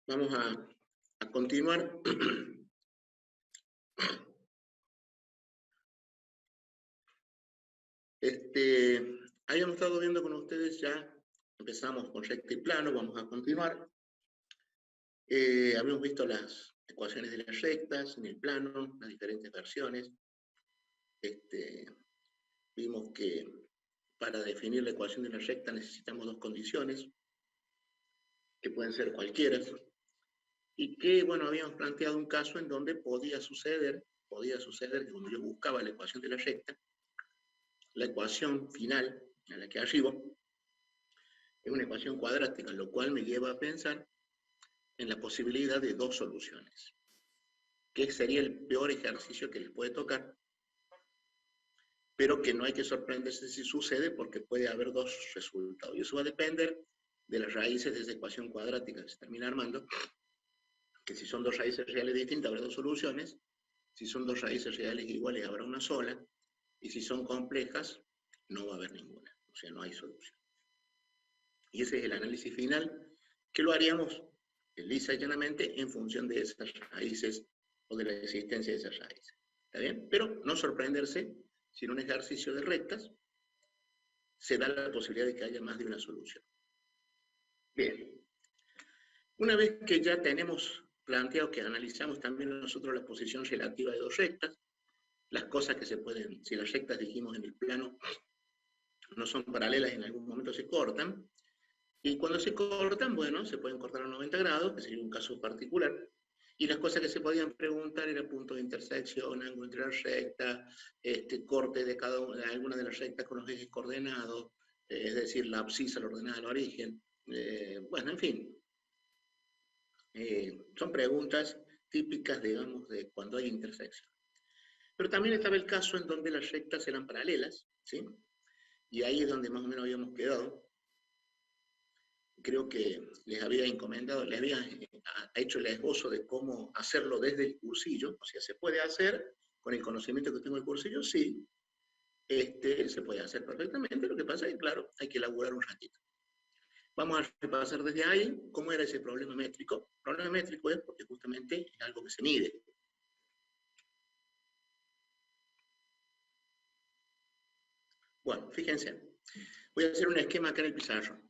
Vamos a continuar. Habíamos estado viendo con ustedes ya, empezamos con recta y plano, vamos a continuar. Habíamos visto las ecuaciones de las rectas en el plano, las diferentes versiones. Vimos que para definir la ecuación de una recta necesitamos dos condiciones, que pueden ser cualquiera, y que, bueno, habíamos planteado un caso en donde podía suceder que cuando yo buscaba la ecuación de la recta, la ecuación final, a la que arribo, es una ecuación cuadrática, lo cual me lleva a pensar en la posibilidad de dos soluciones, que sería el peor ejercicio que les puede tocar, pero que no hay que sorprenderse si sucede porque puede haber dos resultados. Y eso va a depender de las raíces de esa ecuación cuadrática que se termina armando, que si son dos raíces reales distintas habrá dos soluciones, si son dos raíces reales iguales habrá una sola, y si son complejas no va a haber ninguna, o sea, no hay solución. Y ese es el análisis final, que lo haríamos lisa y llanamente en función de esas raíces o de la existencia de esas raíces. ¿Está bien? Pero no sorprenderse si en un ejercicio de rectas se da la posibilidad de que haya más de una solución. Bien. Una vez que ya tenemos planteado que analizamos también nosotros la posición relativa de dos rectas, las cosas que se pueden, si las rectas dijimos en el plano no son paralelas, en algún momento se cortan, y cuando se cortan, bueno, se pueden cortar a 90 grados, que sería un caso particular, y las cosas que se podían preguntar eran puntos de intersección, ángulo entre las rectas, corte de cada una, de alguna de las rectas con los ejes coordenados, es decir, la abscisa, la ordenada del origen, bueno, en fin. Son preguntas típicas, digamos, de cuando hay intersección. Pero también estaba el caso en donde las rectas eran paralelas, ¿sí? Y ahí es donde más o menos habíamos quedado. Creo que les había encomendado, les había hecho el esbozo de cómo hacerlo desde el cursillo. O sea, ¿se puede hacer con el conocimiento que tengo del cursillo? Sí. Se puede hacer perfectamente. Lo que pasa es que, claro, hay que elaborar un ratito. Vamos a repasar desde ahí cómo era ese problema métrico. El problema métrico es porque justamente es algo que se mide. Bueno, fíjense. Voy a hacer un esquema acá en el pizarrón.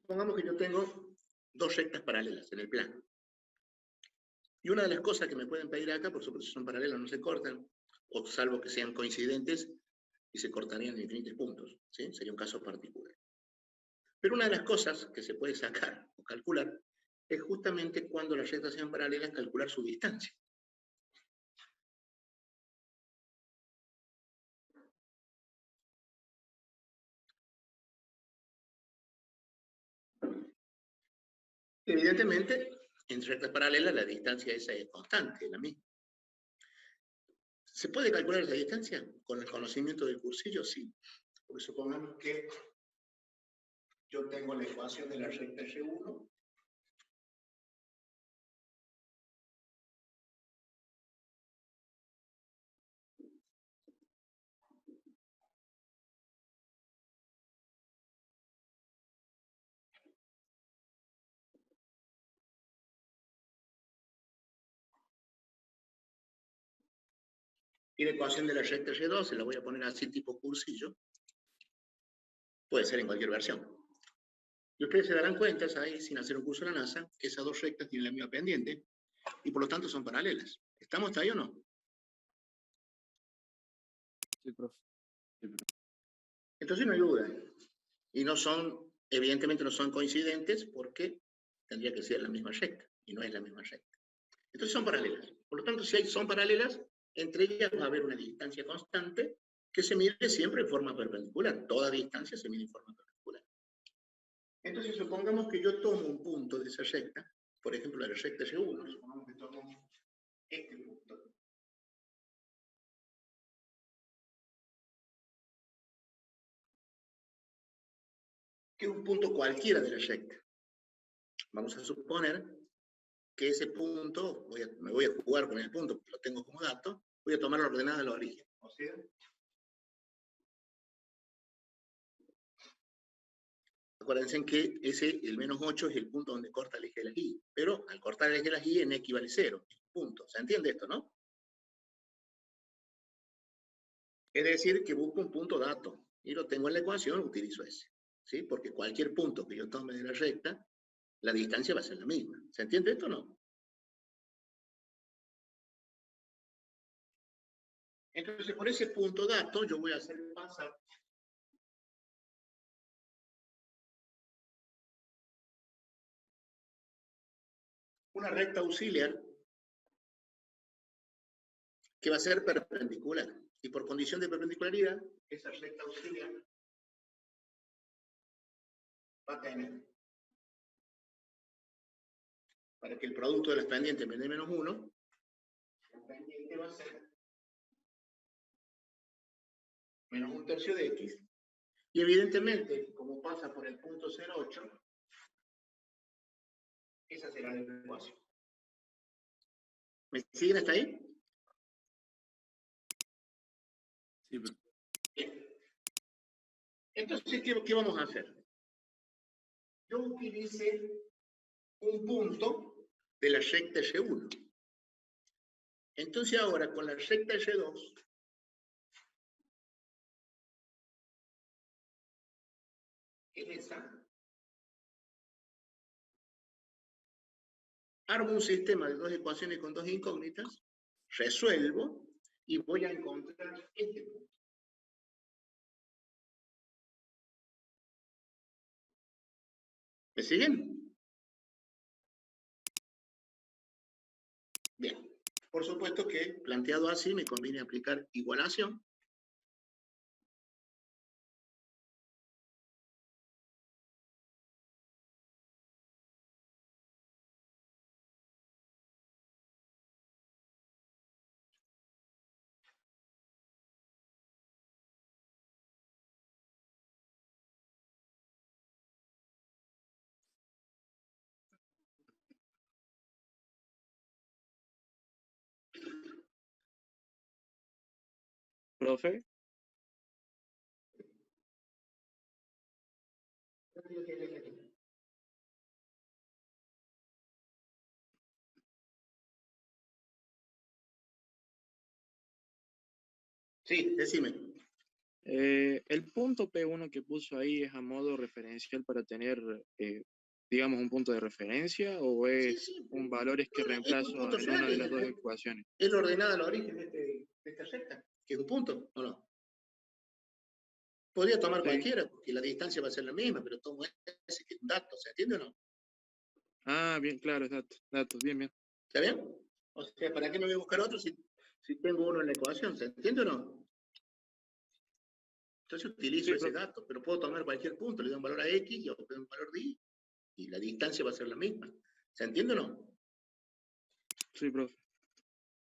Supongamos que yo tengo dos rectas paralelas en el plano. Y una de las cosas que me pueden pedir acá, por supuesto, si son paralelas, no se cortan, o salvo que sean coincidentes, y se cortarían en infinitos puntos, ¿sí? Sería un caso particular. Pero una de las cosas que se puede sacar o calcular es justamente cuando las rectas sean paralelas, calcular su distancia. Evidentemente, entre rectas paralelas la distancia esa es constante, la misma. ¿Se puede calcular esa distancia con el conocimiento del cursillo? Sí. Porque supongamos que yo tengo la ecuación de la recta Y1 y la ecuación de la recta Y2, se la voy a poner así tipo cursillo, puede ser en cualquier versión. Y ustedes se darán cuenta, ahí, sin hacer un curso de la NASA, que esas dos rectas tienen la misma pendiente y por lo tanto son paralelas. ¿Estamos hasta ahí o no? Sí, profe. Entonces no hay duda. Y no son, evidentemente no son coincidentes porque tendría que ser la misma recta y no es la misma recta. Entonces son paralelas. Por lo tanto, si son paralelas, entre ellas va a haber una distancia constante que se mide siempre en forma perpendicular. Toda distancia se mide en forma perpendicular. Entonces, supongamos que yo tomo un punto de esa recta, por ejemplo, la recta Y1, supongamos que tomo este punto. Que es un punto cualquiera de la recta. Vamos a suponer que ese punto, me voy a jugar con el punto, porque lo tengo como dato, voy a tomar la ordenada del origen. O sea, acuérdense que el menos 8 es el punto donde corta el eje de la Y, pero al cortar el eje de la Y, n equivale 0, punto. ¿Se entiende esto, no? Es decir, que busco un punto dato, y lo tengo en la ecuación, utilizo ese, ¿sí? Porque cualquier punto que yo tome de la recta, la distancia va a ser la misma. ¿Se entiende esto o no? Entonces, por ese punto dato, yo voy a hacer pasar una recta auxiliar que va a ser perpendicular. Y por condición de perpendicularidad, esa recta auxiliar va a tener, para que el producto de las pendientes me dé menos 1, la pendiente va a ser menos 1/3 de x. Y evidentemente, como pasa por el punto 0,8, esa será la ecuación. ¿Me siguen hasta ahí? Sí, pero... Bien. Entonces, ¿qué vamos a hacer? Yo utilicé un punto de la recta Y1. Entonces ahora, con la recta Y2, es esa, armo un sistema de dos ecuaciones con dos incógnitas, resuelvo y voy a encontrar este punto. ¿Me siguen? Bien. Por supuesto que, planteado así, me conviene aplicar igualación. Profe, Sí, decime. el punto P1 que puso ahí es a modo referencial para tener, digamos, un punto de referencia o Sí, es sí. un valor que No, no, es un reemplazo punto en una real, de las dos ecuaciones? es la ordenada al origen de esta recta, que es un punto, ¿o no? Podría tomar Sí. cualquiera, porque la distancia va a ser la misma, pero tomo ese que es un dato, ¿se entiende o no? Ah, bien, claro, datos, bien, bien. ¿Está bien? O sea, ¿para qué me voy a buscar otro si tengo uno en la ecuación? ¿Se entiende o no? Entonces utilizo Sí, ese profe. dato, pero puedo tomar cualquier punto, le doy un valor a X y le doy un valor de Y, y la distancia va a ser la misma. ¿Se entiende o no? Sí, profe.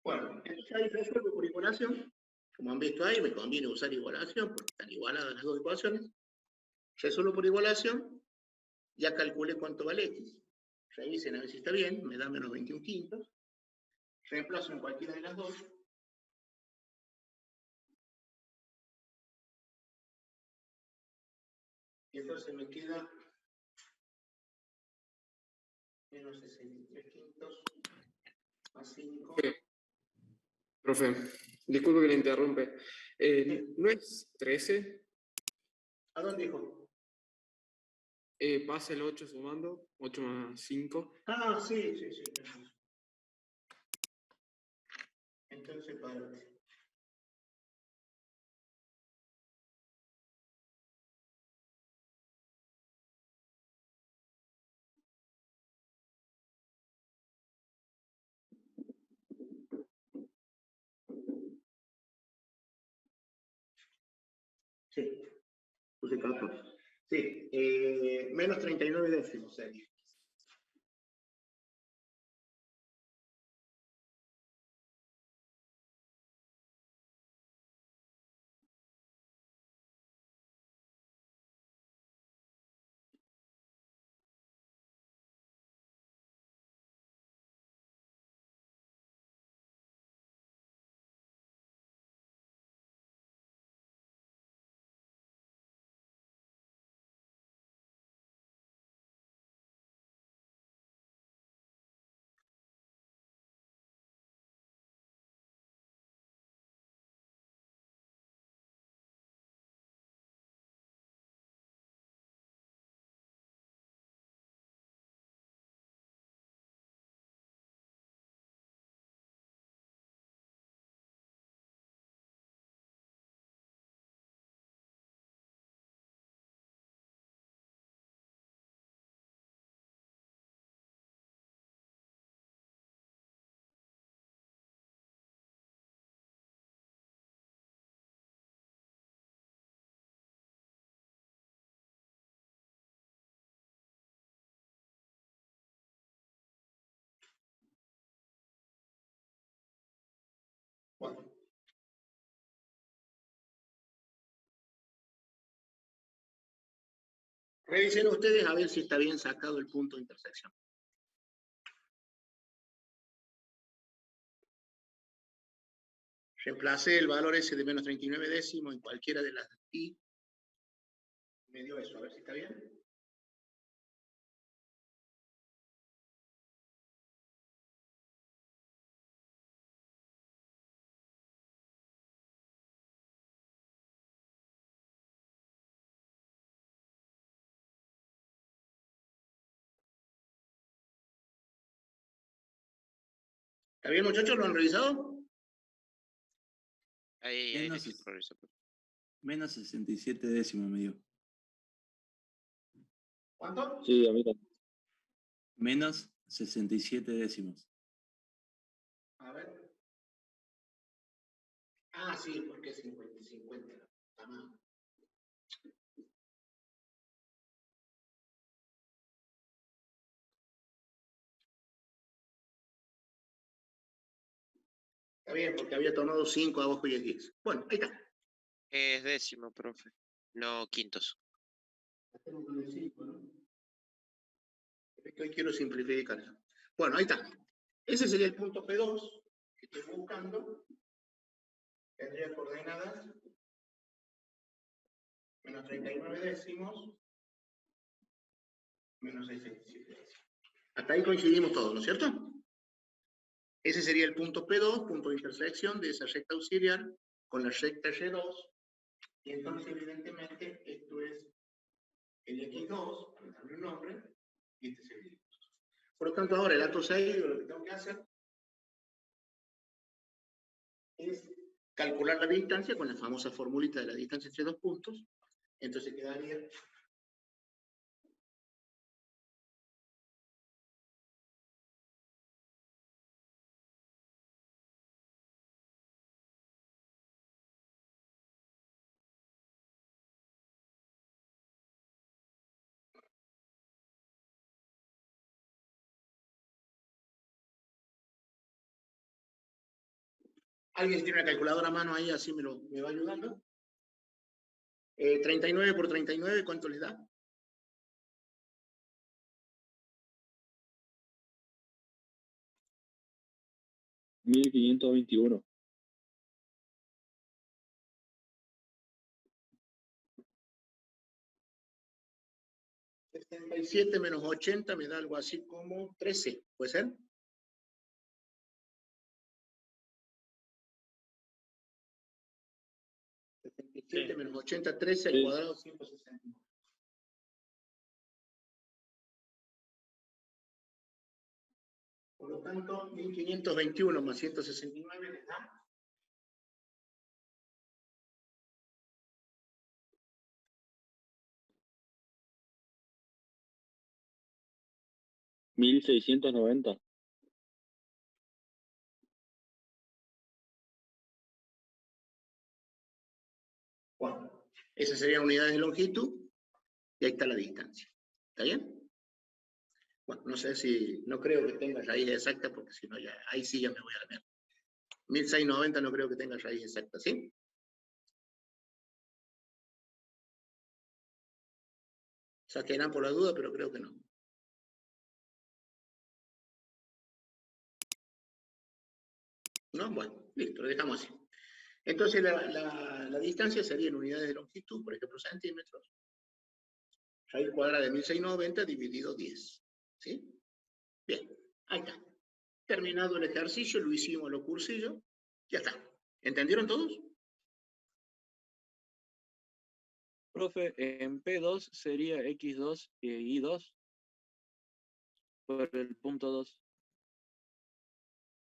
Bueno, entonces ahí resuelvo por igualación. Como han visto ahí, me conviene usar igualación porque están igualadas las dos ecuaciones. Resuelvo por igualación, ya calculé cuánto vale X. Revisen a ver si está bien, me da menos 21 quintos. Reemplazo en cualquiera de las dos. Y entonces me queda menos 63 quintos más 5. Profe, disculpe que le interrumpe. Sí. ¿No es 13? ¿A dónde dijo? Pasa el 8 sumando, 8 más 5. Ah, sí, sí, sí. Entonces, parte. Sí, puse 14. Sí, menos 39 décimos sería. Revisen ustedes a ver si está bien sacado el punto de intersección. Reemplacé el valor ese de menos 39 décimos en cualquiera de las i. Me dio eso, a ver si está bien. ¿Está bien, muchachos? ¿Lo han revisado? Ahí Menos, sí, profesor. menos 67 décimos me dio. ¿Cuánto? Sí, a mí también. Menos 67 décimos. A ver. Ah, sí, porque es 50 y 50. Está mal. Está bien, porque había tomado 5 abajo y es 10. Bueno, ahí está. Es décimo, profe. No quintos. Hacemos con el 5, ¿no? Es que hoy quiero simplificar eso. Bueno, ahí está. Ese sería el punto P2 que estoy buscando. Tendría coordenadas menos 39 décimos, menos 67 décimos. Hasta ahí coincidimos todos, ¿no es cierto? Ese sería el punto P2, punto de intersección de esa recta auxiliar con la recta Y2. Y entonces, evidentemente, esto es el X2, para darle un nombre, y este es el Y2. Por lo tanto, ahora el acto seguido, lo que tengo que hacer es calcular la distancia con la famosa formulita de la distancia entre dos puntos. Entonces quedaría ¿alguien tiene una calculadora a mano ahí? Así me va ayudando. 39 por 39, ¿cuánto les da? 1521. 77 menos 80 me da algo así como 13, ¿puede ser? Sí. Menos 80, 13 al Sí. cuadrado, 169. Por lo tanto, 1521 más 169 les da 1690. Bueno, esas serían unidades de longitud y ahí está la distancia. ¿Está bien? Bueno, no sé si, no creo que tenga raíz exacta porque si no, ya, ahí sí ya me voy a la mierda. 1690 no creo que tenga raíz exacta, ¿sí? Saquearán por la duda, pero creo que no. ¿No? Bueno, listo, lo dejamos así. Entonces la distancia sería en unidades de longitud, por ejemplo, centímetros. Raíz cuadrada de 1690 dividido 10. ¿Sí? Bien, ahí está. Terminado el ejercicio, lo hicimos lo cursillo. Ya está. ¿Entendieron todos? Profe, en P2 sería X2 y Y2 por el punto 2.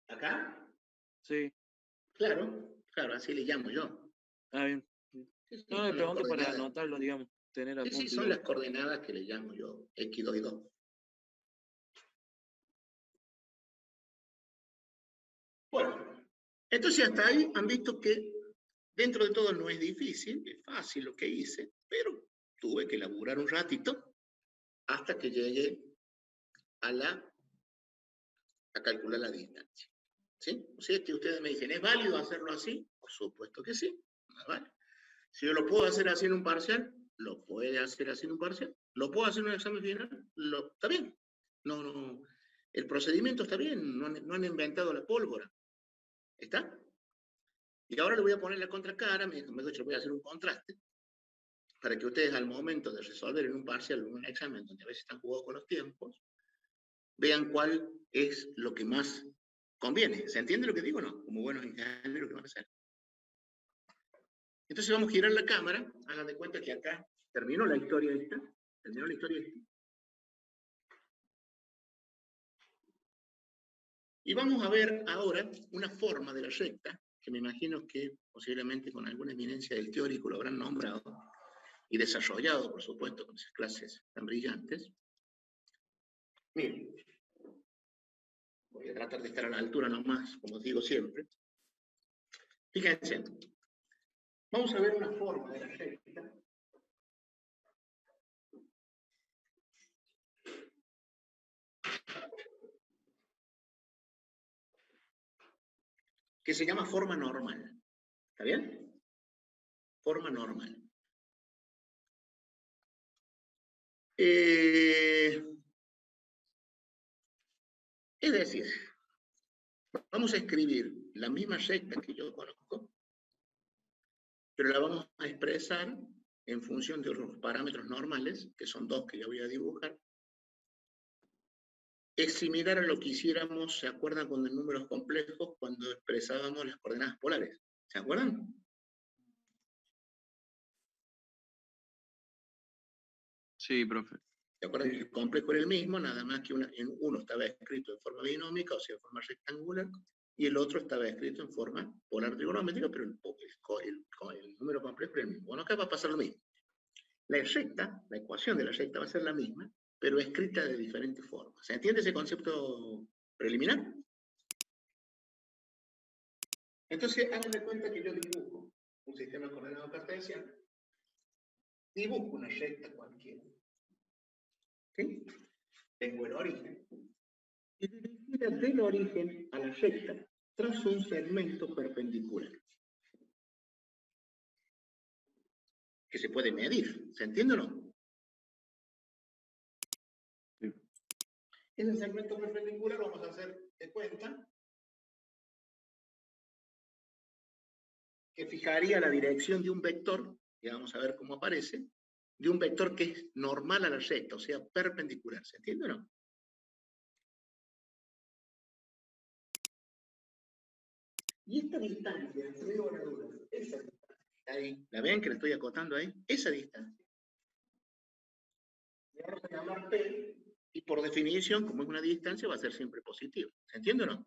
¿Acá? Sí, Claro, claro, así le llamo yo. bien. Sí, sí, No, son le las pregunto para coordenadas. anotarlo, digamos, tener a Sí, sí, punto y son todo. las coordenadas que le llamo yo, X2 y 2. Bueno, entonces hasta ahí han visto que dentro de todo no es difícil, es fácil lo que hice, pero tuve que laburar un ratito hasta que llegué a calcular la distancia. ¿Sí? O sea que ustedes me dicen, ¿es válido hacerlo así? Por supuesto que sí. ¿Vale? Si yo lo puedo hacer así en un parcial, lo puede hacer así en un parcial, lo puedo hacer en un examen final, está bien. No, el procedimiento está bien, no han inventado la pólvora. ¿Está? Y ahora le voy a poner la contracara, mejor dicho, voy a hacer un contraste, para que ustedes al momento de resolver en un parcial o en un examen, donde a veces están jugados con los tiempos, vean cuál es lo que más conviene. ¿Se entiende lo que digo o no? Como buenos ingenieros que van a hacer. Entonces vamos a girar la cámara, hagan de cuenta que acá terminó la historia esta, y vamos a ver ahora una forma de la recta, que me imagino que posiblemente con alguna eminencia del teórico lo habrán nombrado, y desarrollado, por supuesto, con esas clases tan brillantes. Miren, voy a tratar de estar a la altura nomás, como digo siempre. Fíjense, vamos a ver una forma de la recta que se llama forma normal. ¿Está bien? Forma normal. Es decir, vamos a escribir la misma recta que yo conozco, pero la vamos a expresar en función de los parámetros normales, que son dos que yo voy a dibujar. Es similar a lo que hiciéramos, ¿se acuerdan con los números complejos cuando expresábamos las coordenadas polares? ¿Se acuerdan? Sí, profe. ¿Se acuerdan que el complejo era el mismo? Nada más que uno estaba escrito en forma binómica, o sea, en forma rectangular, y el otro estaba escrito en forma polar trigonométrica, pero el número complejo era el mismo. Bueno, acá va a pasar lo mismo. La recta, la ecuación de la recta va a ser la misma, pero escrita de diferentes formas. ¿Se entiende ese concepto preliminar? Entonces, hagan de cuenta que yo dibujo un sistema coordenado cartesiano, dibujo una recta cualquiera. ¿Sí? Tengo el origen. Y dirigida del origen a la recta, trazo un segmento perpendicular. Que se puede medir. ¿Se entiende o no? Sí. En el segmento perpendicular vamos a hacer de cuenta que fijaría la dirección de un vector, y vamos a ver cómo aparece, de un vector que es normal a la recta, o sea, perpendicular. ¿Se entiende o no? Y esta distancia, esa distancia, ahí, ¿la ven que la estoy acotando ahí? Esa distancia. Le vamos a llamar P, y por definición, como es una distancia, va a ser siempre positivo. ¿Se entiende o no?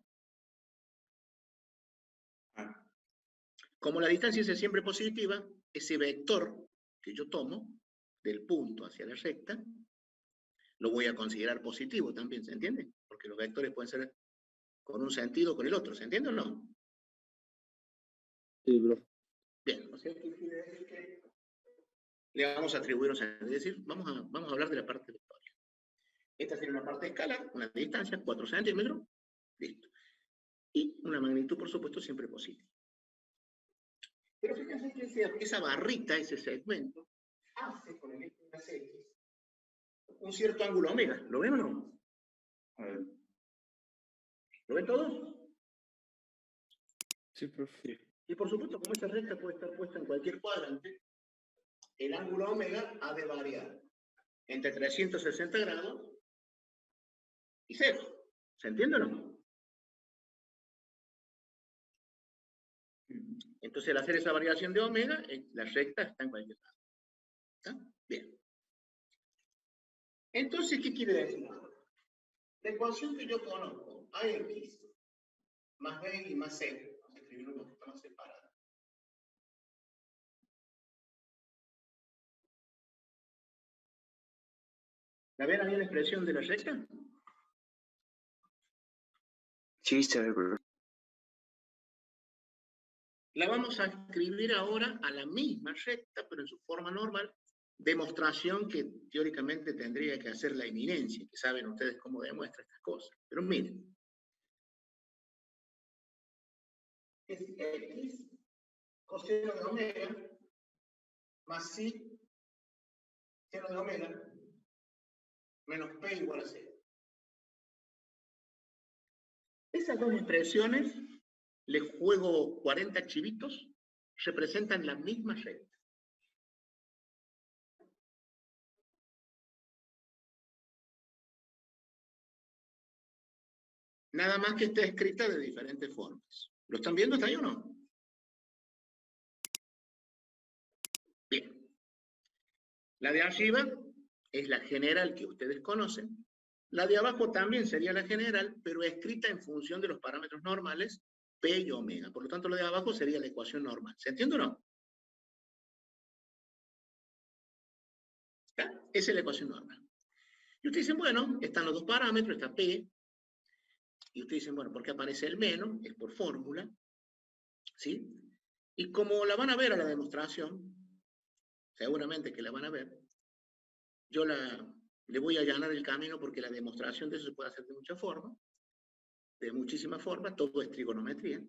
Como la distancia es siempre positiva, ese vector que yo tomo, del punto hacia la recta, lo voy a considerar positivo también, ¿se entiende? Porque los vectores pueden ser con un sentido o con el otro, ¿se entiende o no? Sí, profe. Bien, o sea, ¿qué quiere decir? Que le vamos a atribuir un sentido, es decir, vamos a hablar de la parte vectorial. Esta sería una parte escalar, una distancia, 4 centímetros, listo. Y una magnitud, por supuesto, siempre positiva. Pero fíjense que esa barrita, ese segmento, hace con el eje de las X un cierto ángulo omega. ¿Lo ven o no? A ver. ¿Lo ven todos? Sí, profe. Y por supuesto, como esa recta puede estar puesta en cualquier cuadrante, el ángulo omega ha de variar entre 360 grados y 0. ¿Se entiende o no? Entonces, al hacer esa variación de omega, la recta está en cualquier lado. ¿Está? Bien. Entonces, ¿qué quiere decir? La ecuación que yo conozco, AX más B y más C, vamos a escribirlo un poquito más separado. ¿La ven ahí la expresión de la recta? Sí, se ve, profe. La vamos a escribir ahora a la misma recta, pero en su forma normal, demostración que teóricamente tendría que hacer la eminencia, que saben ustedes cómo demuestra estas cosas. Pero miren. Es X coseno de omega más psi seno de omega menos P igual a 0. Esas dos expresiones, les juego 40 chivitos, representan la misma recta. Nada más que está escrita de diferentes formas. ¿Lo están viendo hasta ahí o no? Bien. La de arriba es la general que ustedes conocen. La de abajo también sería la general, pero escrita en función de los parámetros normales, P y omega. Por lo tanto, la de abajo sería la ecuación normal. ¿Se entiende o no? ¿Está? Esa es la ecuación normal. Y ustedes dicen, bueno, están los dos parámetros, está P. Y ustedes dicen, bueno, ¿por qué aparece el menos? Es por fórmula. ¿Sí? Y como la van a ver a la demostración, seguramente que la van a ver, yo le voy a allanar el camino porque la demostración de eso se puede hacer de muchas formas, de muchísimas formas, todo es trigonometría,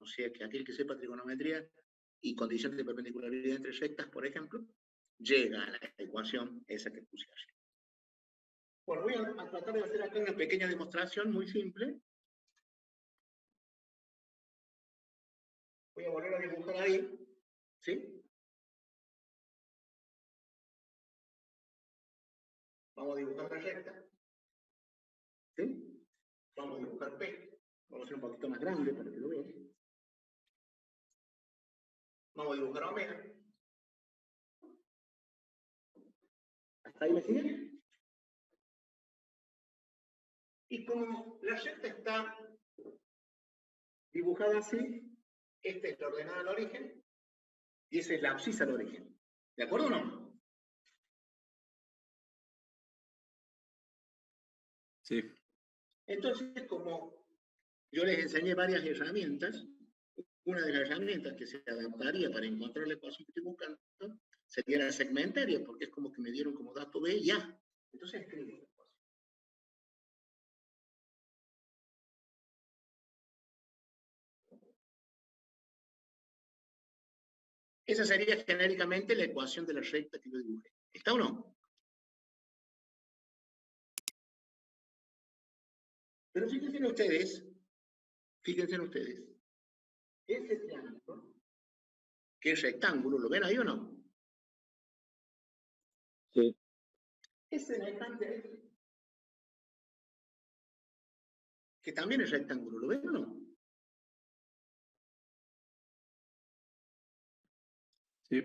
o sea que aquel que sepa trigonometría y condiciones de perpendicularidad entre rectas, por ejemplo, llega a la ecuación esa que puse allí. Bueno, voy a tratar de hacer acá una pequeña demostración muy simple. Voy a volver a dibujar ahí, ¿sí? Vamos a dibujar la recta, ¿sí? Vamos a dibujar P, vamos a hacer un poquito más grande para que lo vean. Vamos a dibujar omega. ¿Hasta ahí me siguen? Y como la recta está dibujada así, esta es la ordenada al origen y esa es la abscisa al origen. ¿De acuerdo o no? Sí. Entonces, como yo les enseñé varias herramientas, una de las herramientas que se adaptaría para encontrar la ecuación que estoy buscando sería la segmentaria, porque es como que me dieron como dato B y A. Entonces escribo la ecuación. Esa sería genéricamente la ecuación de la recta que yo dibujé. ¿Está o no? Pero fíjense en ustedes, ese triángulo, que es rectángulo, ¿lo ven ahí o no? Sí. Es semejante a este, que también es rectángulo, ¿lo ven o no? Sí.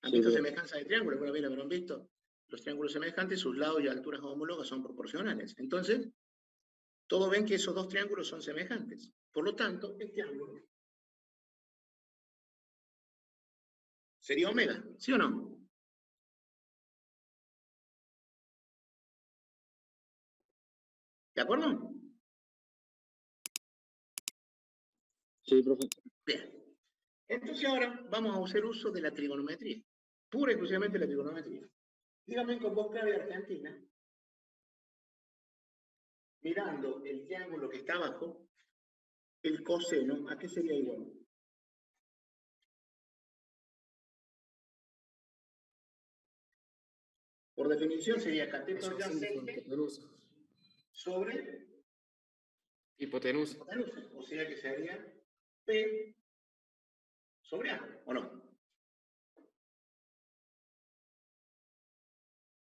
¿Han visto semejanza de triángulos? Bueno, bien, habrán visto. Los triángulos semejantes, sus lados y alturas homólogas son proporcionales. Entonces, todos ven que esos dos triángulos son semejantes. Por lo tanto, este ángulo sería omega, ¿sí o no? ¿De acuerdo? Sí, profe. Bien. Entonces ahora vamos a hacer uso de la trigonometría. Pura y exclusivamente la trigonometría. Dígame con voz clara de Argentina, mirando el triángulo que está abajo, el coseno, ¿a qué sería igual? Por definición sería cateto adyacente sobre Hipotenusa. hipotenusa. O sea que sería P sobre A, ¿o no?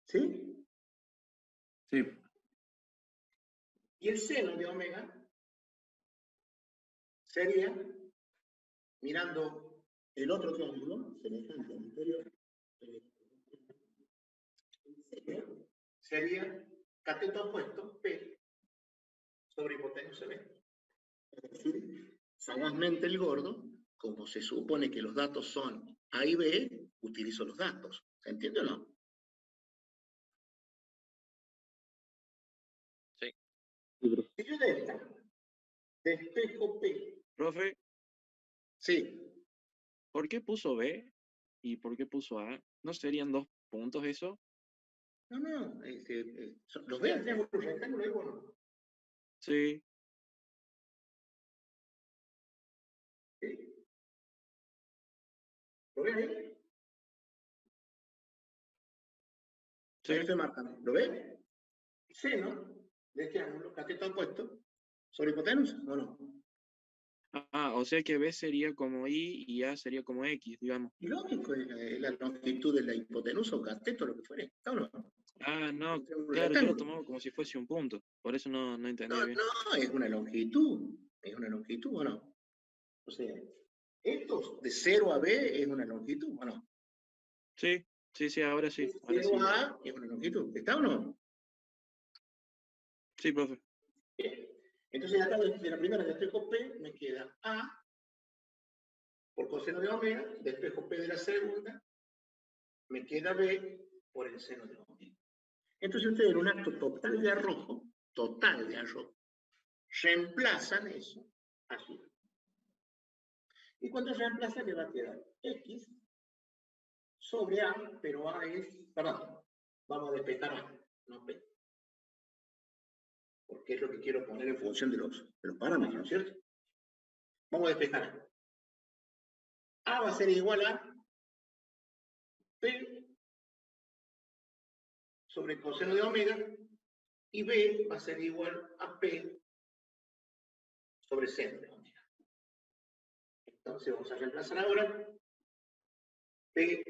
¿Sí? Sí. Y el seno de omega sería, mirando el otro triángulo, semejante al anterior, el seno sería cateto opuesto, P, sobre hipotenusa B. Es decir, sagazmente el gordo, como se supone que los datos son A y B, utilizo los datos. ¿Se entiende o no? Sí. Si yo de esta despejo P, Profe, sí, ¿por qué puso B y por qué puso A? ¿No serían 2 puntos eso? no, los ve al triángulo rectángulo ahí, bueno, Sí. ¿sí? ¿Lo ven ahí? Sí. Ahí estoy marcando. ¿Lo ves? Seno de este ángulo, cateto opuesto, sobre hipotenusa, ¿o no? Ah, o sea que B sería como I y A sería como X, digamos. Y lógico, es la longitud de la hipotenusa o cateto, lo que fuere. ¿Está o no? Ah, no, Un triángulo claro, yo lo rectángulo. tomaba como si fuese un punto. Por eso no entendía No, bien. no, es una longitud. Es una longitud, ¿o no? O sea, esto de 0 a B es una longitud, ¿o no? Sí, sí, ahora sí. De Ahora 0 sí. a A es una longitud. ¿Está o no? Sí, profe. Bien. Entonces acá de la primera despejo P me queda A por coseno de omega, despejo P de la segunda, me queda B por el seno de omega. Entonces ustedes en un acto total de arrojo, reemplazan eso así. Y cuando reemplazan le va a quedar X sobre A, pero A es, perdón, vamos a despejar A, no P. Porque es lo que quiero poner en función de los parámetros, ¿no es cierto? Vamos a despejar A. A va a ser igual a P sobre coseno de omega y B va a ser igual a P sobre seno de omega. Entonces vamos a reemplazar ahora P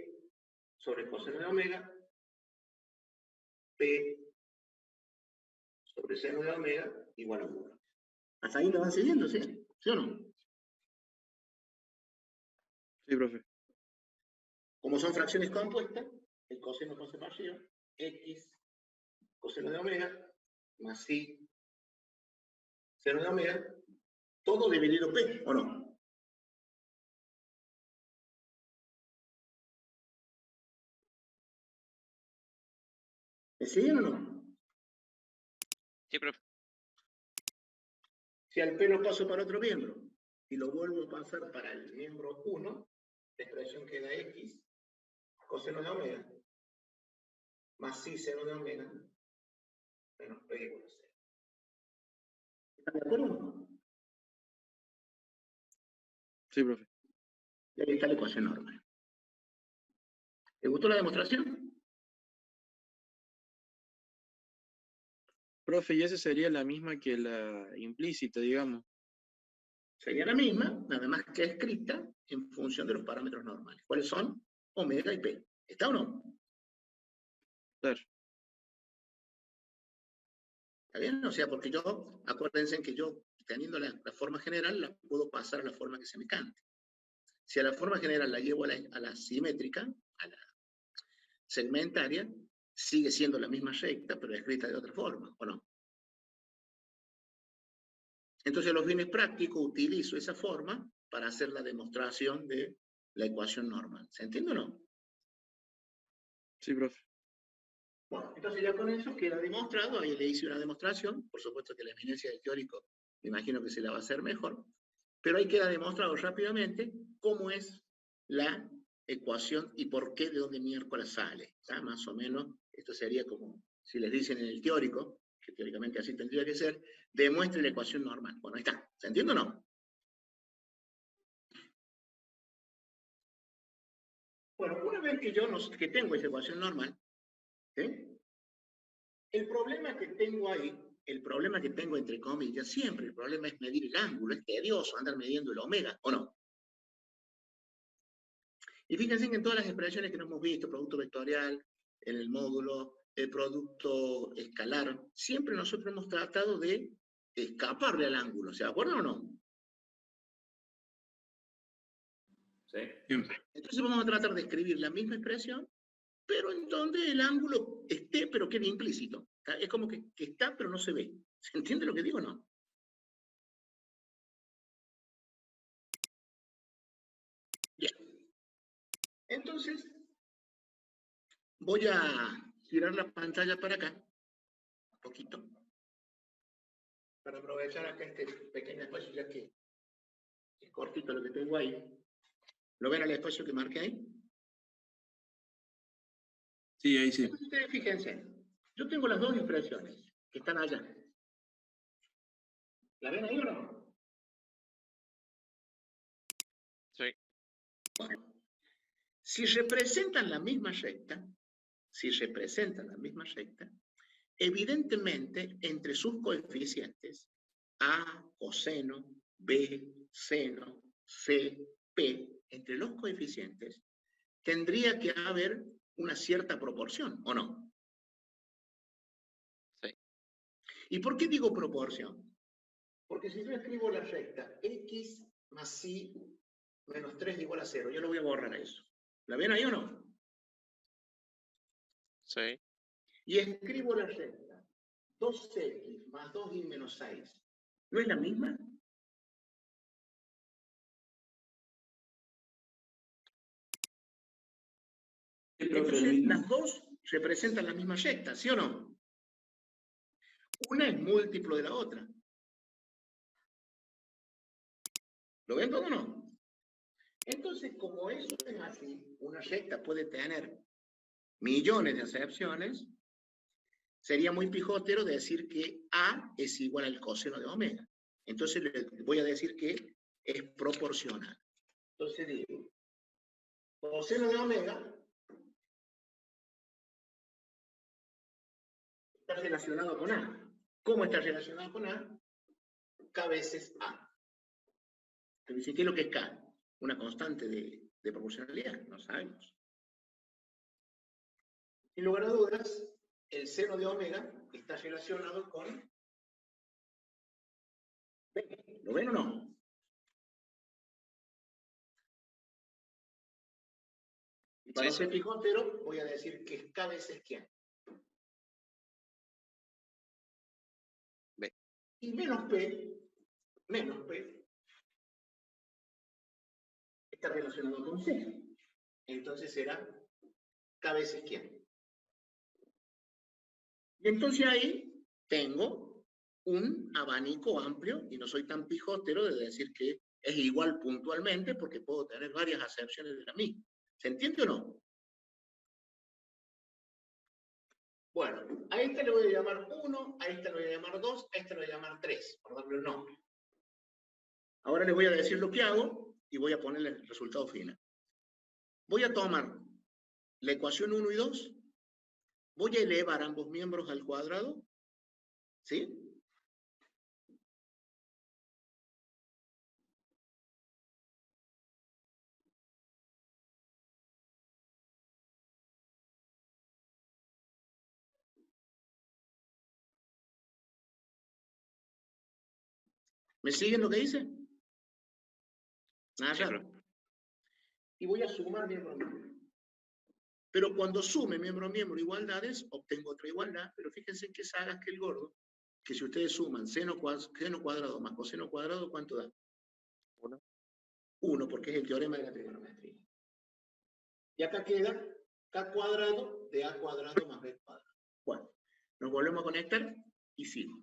sobre coseno de omega, P sobre seno de omega igual a 1. ¿Hasta ahí lo van siguiendo, sí? ¿Sí o no? Sí, profe. Como son fracciones compuestas, el coseno pasa para arriba, X coseno de omega más I seno de omega, todo dividido P, ¿o no? ¿Me siguen o no? Sí, profe. Si al P lo paso para otro miembro y lo vuelvo a pasar para el miembro 1, la expresión queda X coseno de omega más I seno de omega menos P igual a 0. ¿Están de acuerdo o no? Sí, profe. Y ahí está la ecuación normal. ¿Les gustó la demostración? Profe, y esa sería la misma que la implícita, digamos. Sería la misma, nada más que escrita en función de los parámetros normales. ¿Cuáles son? Omega y P. ¿Está o no? Claro. ¿Está bien? O sea, porque yo, acuérdense que yo, teniendo la forma general, la puedo pasar a la forma que se me cante. Si a la forma general la llevo a la simétrica, a la segmentaria, sigue siendo la misma recta, pero escrita de otra forma, ¿o no? Entonces, a los fines prácticos utilizo esa forma para hacer la demostración de la ecuación normal. ¿Se entiende o no? Sí, profe. Bueno, entonces ya con eso queda demostrado, ahí le hice una demostración, por supuesto que la eminencia del teórico me imagino que se la va a hacer mejor, pero ahí queda demostrado rápidamente cómo es la ecuación y por qué, de dónde miércoles sale. ¿Está? Más o menos, esto sería como si les dicen en el teórico, que teóricamente así tendría que ser, demuestre la ecuación normal. Bueno, ahí está. ¿Se entiende o no? Bueno, una vez que yo que tengo esa ecuación normal, ¿sí? El problema que tengo ahí, el problema que tengo entre comillas, siempre el problema es medir el ángulo, es tedioso andar midiendo el omega, ¿o no? Y fíjense que en todas las expresiones que no hemos visto, producto vectorial, en el módulo, el producto escalar, siempre nosotros hemos tratado de escaparle al ángulo, ¿se acuerdan o no? Sí. Siempre. Entonces vamos a tratar de escribir la misma expresión, pero en donde el ángulo esté, pero quede implícito. Es como que está, pero no se ve. ¿Se entiende lo que digo o no? Bien. Entonces, voy a girar la pantalla para acá, un poquito, para aprovechar acá este pequeño espacio, ya que es cortito lo que tengo ahí. ¿Lo ven al espacio que marqué ahí? Sí, ahí sí. Entonces ustedes fíjense, yo tengo las dos expresiones que están allá. ¿La ven ahí o no? Sí. Bueno, si representan la misma recta, si representan la misma recta, evidentemente entre sus coeficientes, A, coseno, B, seno, C, P, entre los coeficientes, tendría que haber una cierta proporción, ¿o no? Sí. ¿Y por qué digo proporción? Porque si yo escribo la recta x más y menos 3 igual a 0, yo lo voy a borrar a eso. ¿La ven ahí o no? Sí. Y escribo la recta 2x más 2y menos 6. ¿No es la misma? Entonces, las dos representan la misma recta, ¿sí o no? Una es múltiplo de la otra. ¿Lo ven todo o no? Entonces, como eso es así, una recta puede tener millones de acepciones, sería muy pijotero decir que A es igual al coseno de omega. Entonces, le voy a decir que es proporcional. Entonces digo, coseno de omega está relacionado con A. ¿Cómo está relacionado con A? K veces A. Entonces, ¿qué es lo que es K? Una constante de proporcionalidad, no sabemos. Sin lugar a dudas, el seno de omega está relacionado con B. ¿Lo ven o no? Y para no ser pijotero, voy a decir que es K veces ¿quién? B. Y menos P, está relacionado con C. Entonces será K veces ¿quién? Y entonces ahí tengo un abanico amplio, y no soy tan pijotero de decir que es igual puntualmente, porque puedo tener varias acepciones de la misma. ¿Se entiende o no? Bueno, a esta le voy a llamar 1, a esta le voy a llamar 2, a esta le voy a llamar 3, por darle un nombre. Ahora les voy a decir lo que hago y voy a ponerle el resultado final. Voy a tomar la ecuación 1 y 2, voy a elevar ambos miembros al cuadrado, ¿sí? ¿Me siguen lo que dice? Nada raro. Y voy a sumar miembro a miembro. Pero cuando sume miembro a miembro igualdades, obtengo otra igualdad, pero fíjense que sagas que el gordo, que si ustedes suman seno cuadrado más coseno cuadrado, ¿cuánto da? 1. 1, porque es el teorema de la trigonometría. Y acá queda k cuadrado de a cuadrado más b cuadrado. Bueno, nos volvemos a conectar y sigo.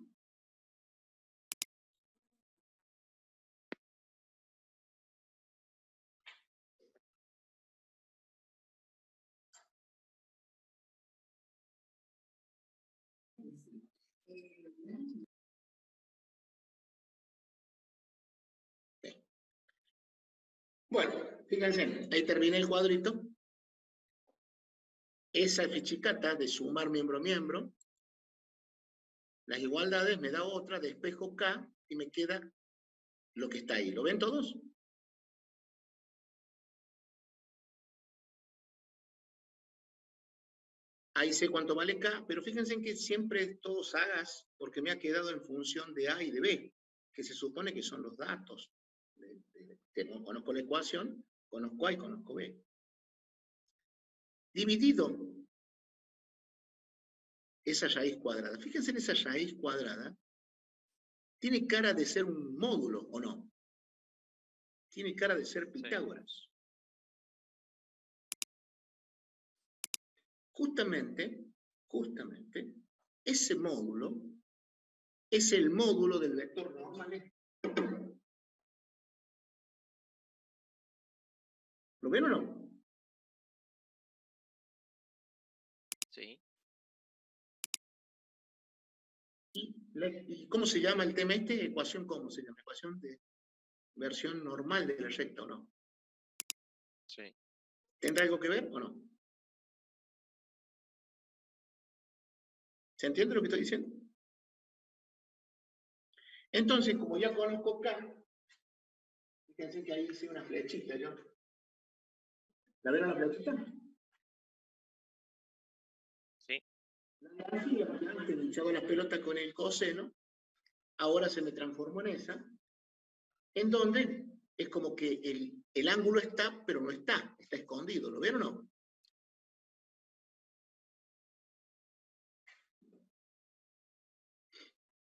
Bueno, fíjense, ahí terminé el cuadrito. Esa fichicata de sumar miembro a miembro, las igualdades me da otra, despejo K y me queda lo que está ahí. ¿Lo ven todos? Ahí sé cuánto vale K, pero fíjense en que siempre todo sagas, porque me ha quedado en función de A y de B, que se supone que son los datos. Conozco la ecuación, conozco A y conozco B. Dividido esa raíz cuadrada. Fíjense en esa raíz cuadrada. Tiene cara de ser un módulo, ¿o no? Tiene cara de ser Pitágoras. Justamente, ese módulo es el módulo del vector normal. ¿Lo ven o no? Sí. ¿Y cómo se llama el tema este? ¿Ecuación cómo se llama? ¿Ecuación de versión normal de la recta o no? Sí. ¿Tendrá algo que ver o no? ¿Se entiende lo que estoy diciendo? Entonces, como ya conozco K, fíjense que ahí hice una flechita yo. ¿La ven la flechita? Sí. La antes me hinchaba la pelota con el coseno, ahora se me transformó en esa, en donde es como que el ángulo está, pero no está escondido, ¿lo ven o no?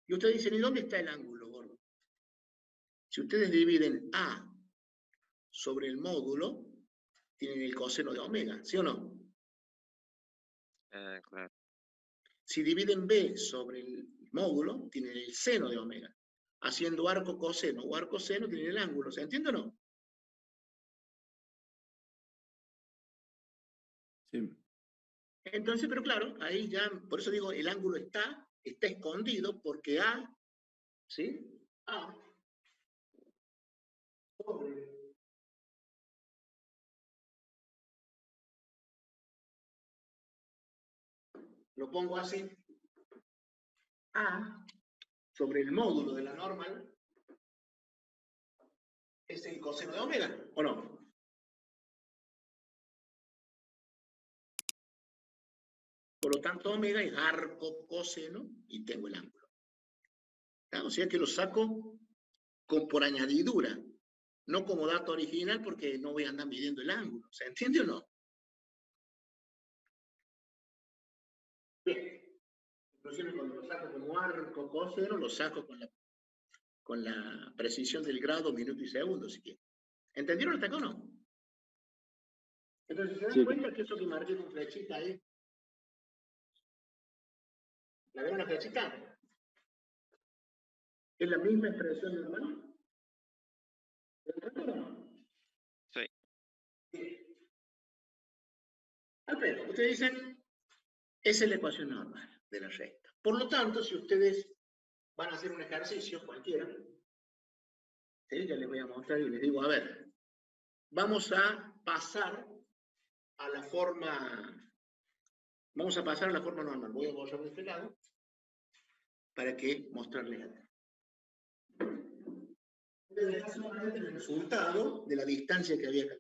Y ustedes dicen, ¿y dónde está el ángulo, gordo? Si ustedes dividen A sobre el módulo, tienen el coseno de omega, ¿sí o no? Ah, claro. Si dividen B sobre el módulo, tienen el seno de omega. Haciendo arco coseno o arco seno, tienen el ángulo, ¿se entiende o no? Sí. Entonces, pero claro, ahí ya, por eso digo, el ángulo está escondido porque A, ¿sí? A sobre, lo pongo así, A sobre el módulo de la normal es el coseno de omega, ¿o no? Por lo tanto, omega es arco coseno y tengo el ángulo. ¿Tá? O sea que lo saco por añadidura, no como dato original porque no voy a andar midiendo el ángulo. ¿Se entiende o no? Bien. Inclusive cuando lo saco como arco coseno, lo saco con la precisión del grado, minuto y segundo, si quieren. ¿Entendieron hasta acá o no? Entonces, ¿se dan Sí. cuenta que eso que marqué con flechita ahí? ¿La ven la flechita? ¿Es la misma expresión normal? ¿Se dan cuenta o no? Sí. Alfredo, ustedes dicen, esa es la ecuación normal de la recta. Por lo tanto, si ustedes van a hacer un ejercicio cualquiera, ¿sí? Ya les voy a mostrar y les digo, a ver, vamos a pasar a la forma normal. Voy a borrar de este lado para que mostrarles acá. Entonces, acá solamente el resultado de la distancia que había acá.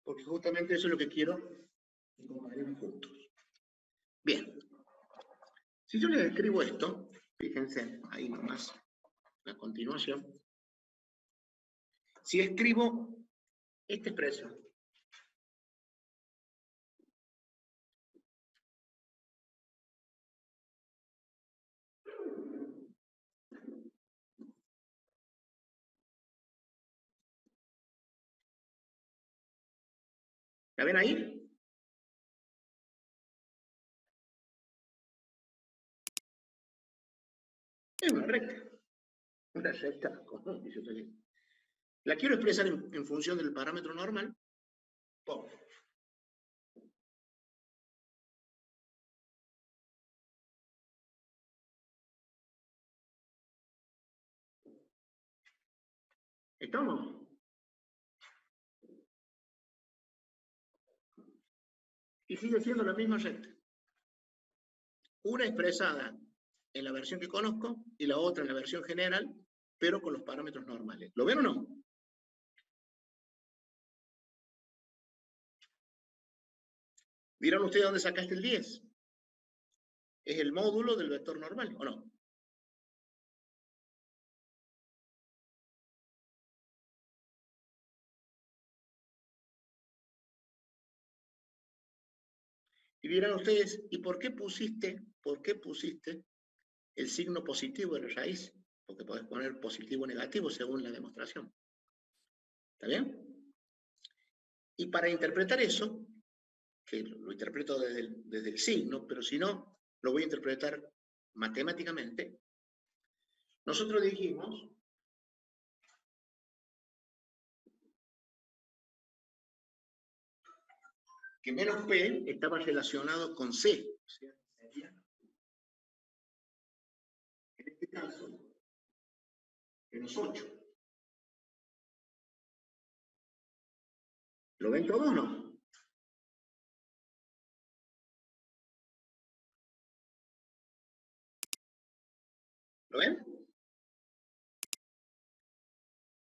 Porque justamente eso es lo que quiero que comparemos juntos. Bien. Si yo les escribo esto, fíjense, ahí nomás, la continuación. Si escribo esta expresión, ¿la ven ahí? Es una recta común, dice usted. La quiero expresar en función del parámetro normal. Pongo. ¿Estamos? Y sigue siendo la misma recta. Una expresada en la versión que conozco y la otra en la versión general, pero con los parámetros normales. ¿Lo ven o no? ¿Dirán ustedes dónde sacaste el 10? ¿Es el módulo del vector normal o no? Y dirán ustedes, ¿y por qué pusiste el signo positivo de la raíz? Porque podés poner positivo o negativo según la demostración. ¿Está bien? Y para interpretar eso, que lo interpreto desde el signo, pero si no, lo voy a interpretar matemáticamente, nosotros dijimos que menos P estaba relacionado con C. O sea, sería, en este caso, menos 8. ¿Lo ven todos o no? ¿Lo ven?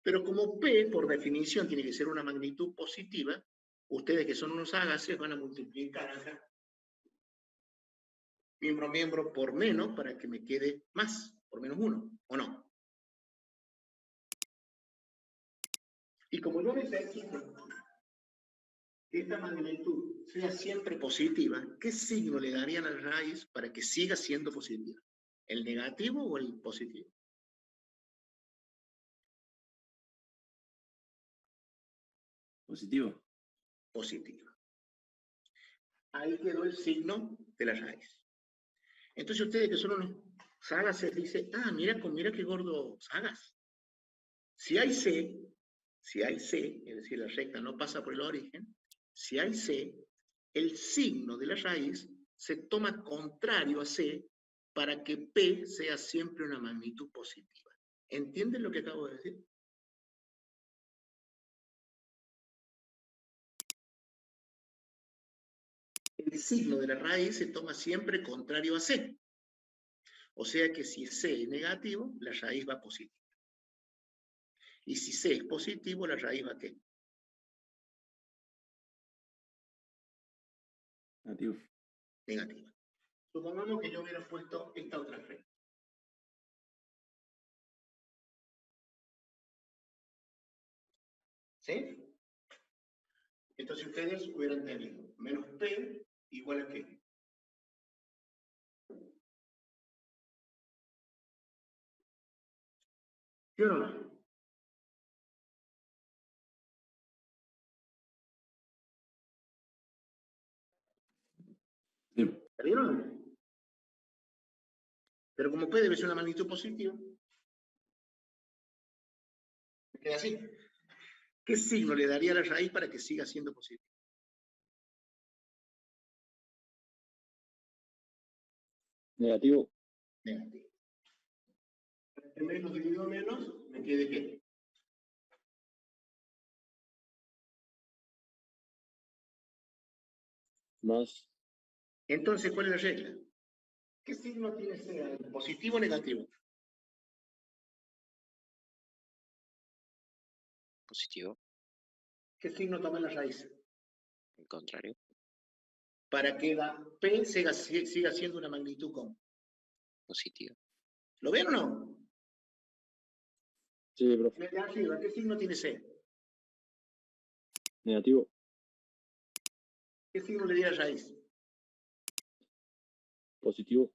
Pero como P, por definición, tiene que ser una magnitud positiva, ustedes que son unos ágaces van a multiplicar acá miembro a miembro por menos para que me quede más, por menos 1, ¿o no? Y como yo necesito que esta magnitud sea siempre positiva, ¿qué signo le darían a la raíz para que siga siendo positiva? ¿El negativo o el positivo? Positivo. Positivo. Ahí quedó el signo de la raíz. Entonces ustedes que son unos ságases dicen, ah, mira qué gordo sagas. Si hay C, es decir, la recta no pasa por el origen, si hay C, el signo de la raíz se toma contrario a C para que P sea siempre una magnitud positiva. ¿Entienden lo que acabo de decir? El signo de la raíz se toma siempre contrario a C. O sea que si C es negativo, la raíz va positiva. Y si C es positivo, la raíz va a ¿qué? Negativo. Negativa. Supongamos que yo hubiera puesto esta otra regla. ¿Sí? Entonces ustedes hubieran tenido menos P igual a ¿qué? ¿Sí o no? Sí. ¿Está bien o no? Pero como P debe ser una magnitud positiva, me queda así. ¿Qué signo le daría a la raíz para que siga siendo positiva? Negativo. Negativo. Entre menos dividido menos, me quede ¿qué? Más. Entonces, ¿cuál es la regla? ¿Qué signo tiene C? ¿Positivo o negativo? Positivo. ¿Qué signo toma la raíz? El contrario. Para que la P siga siendo una magnitud ¿cómo? Positivo. ¿Lo ven o no? Sí, profe. En el de arriba, ¿qué signo tiene C? Negativo. ¿Qué signo le diera raíz? Positivo.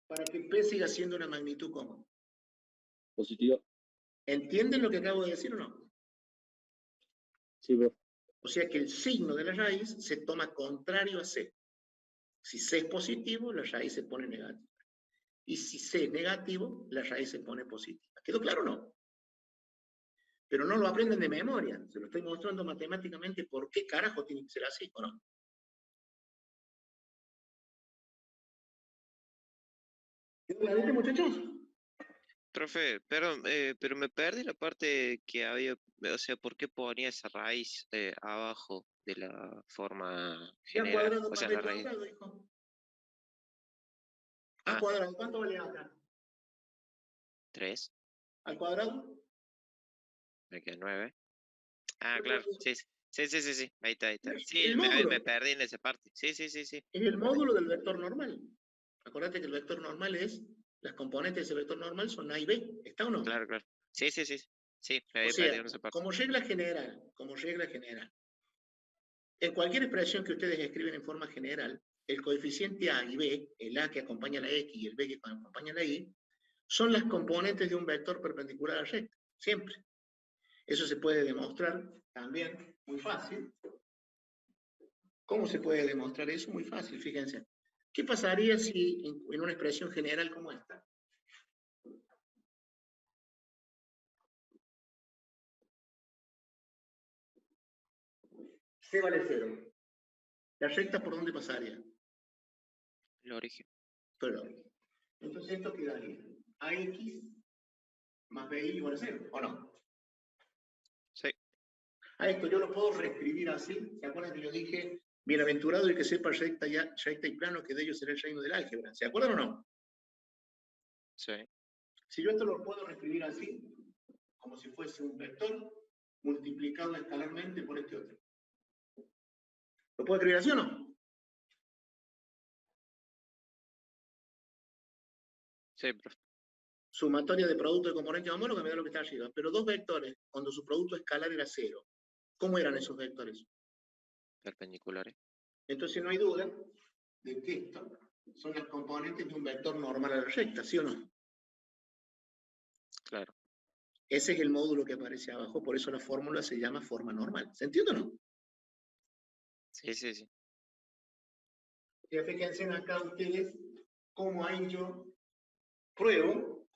Para que P siga siendo una magnitud ¿cómo? Positiva. ¿Entienden lo que acabo de decir o no? Sí, profe. O sea que el signo de la raíz se toma contrario a C. Si C es positivo, la raíz se pone negativa. Y si C es negativo, la raíz se pone positiva. ¿Quedó claro o no? Pero no lo aprenden de memoria. Se lo estoy mostrando matemáticamente por qué carajo tiene que ser así, ¿o no? ¿Quedó clarito, muchachos? Profe, pero me perdí la parte que había, o sea, ¿por qué ponía esa raíz abajo de la forma Ya general? cuadrado O más sea, B la raíz. cuadrado, hijo. A Ah, cuadrado, ¿cuánto vale acá? 3, ¿Al cuadrado? me queda 9. Ah, claro, Entonces, sí, sí, sí, sí, sí, ahí está, ahí está. es Sí, el me módulo. perdí en esa parte. Sí, sí, sí, sí. Es el módulo del vector normal. Acuérdate que el vector normal es, las componentes de ese vector normal son A y B. ¿Está o no? Claro, claro. Sí, sí, sí. Sí, me O había sea, perdido en esa parte. como regla general, en cualquier expresión que ustedes escriben en forma general, el coeficiente A y B, el A que acompaña a la X y el B que acompaña a la Y, son las componentes de un vector perpendicular a la recta, siempre. Eso se puede demostrar también muy fácil. ¿Cómo se puede demostrar eso? Muy fácil, fíjense. ¿Qué pasaría si en una expresión general como esta? C vale 0. ¿La recta por dónde pasaría? El origen. Por el origen. Entonces esto quedaría AX más BI igual a 0, ¿o no? Sí. A esto yo lo puedo reescribir así. ¿Se acuerdan que yo dije, bienaventurado el que sepa recta y plano, que de ellos será el reino del álgebra? ¿Se acuerdan o no? Sí. Si yo esto lo puedo reescribir así, como si fuese un vector multiplicado escalarmente por este otro. ¿Lo puedo escribir así o no? Sí, profe. Sumatoria de producto de componentes homólogos me da lo que está arriba. Pero dos vectores, cuando su producto escalar era 0. ¿Cómo eran esos vectores? Perpendiculares. Entonces no hay duda de que esto son las componentes de un vector normal a la recta, ¿sí o no? Claro. Ese es el módulo que aparece abajo, por eso la fórmula se llama forma normal. ¿Se entiende o no? Sí, sí, sí. Ya fíjense acá ustedes cómo ahí yo pruebo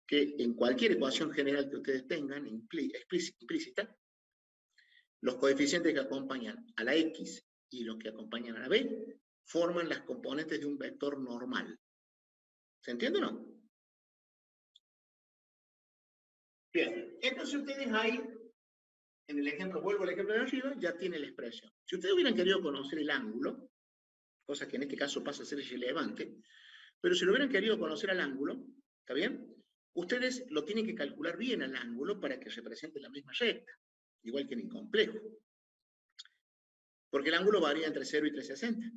que en cualquier ecuación general que ustedes tengan, implícita, los coeficientes que acompañan a la X y los que acompañan a la B forman las componentes de un vector normal. ¿Se entiende o no? Bien, entonces ustedes ahí, en el ejemplo, vuelvo al ejemplo de arriba, ya tienen la expresión. Si ustedes hubieran querido conocer el ángulo, cosa que en este caso pasa a ser irrelevante, pero si lo hubieran querido conocer al ángulo, ¿está bien? Ustedes lo tienen que calcular bien al ángulo para que represente la misma recta, igual que en incomplejo. Porque el ángulo varía entre 0 y 360.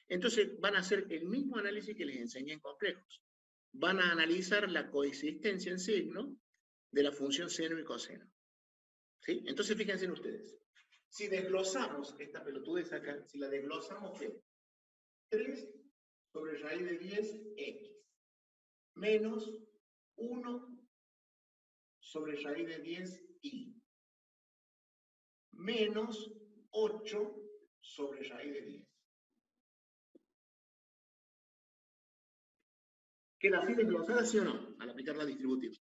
Entonces van a hacer el mismo análisis que les enseñé en complejos. Van a analizar la coexistencia en signo de la función seno y coseno. ¿Sí? Entonces fíjense ustedes. Si desglosamos esta pelotudez acá, si la desglosamos, ¿qué? 3 sobre raíz de 10x menos 1 sobre raíz de 10y menos 8 sobre raíz de 10. ¿Queda así desglosada, sí o no? Al aplicar la distributiva.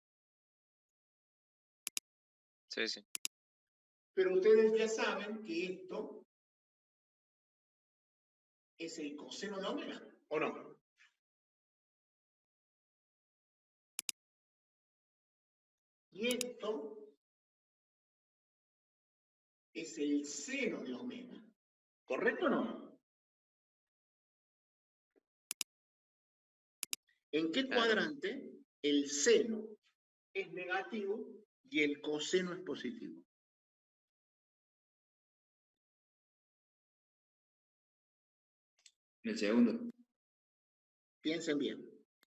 Sí, sí. Pero ustedes ya saben que esto es el coseno de omega, ¿o no? Y esto es el seno de omega. ¿Correcto o no? ¿En qué Claro. cuadrante el seno es negativo y el coseno es positivo? En el segundo. Piensen bien.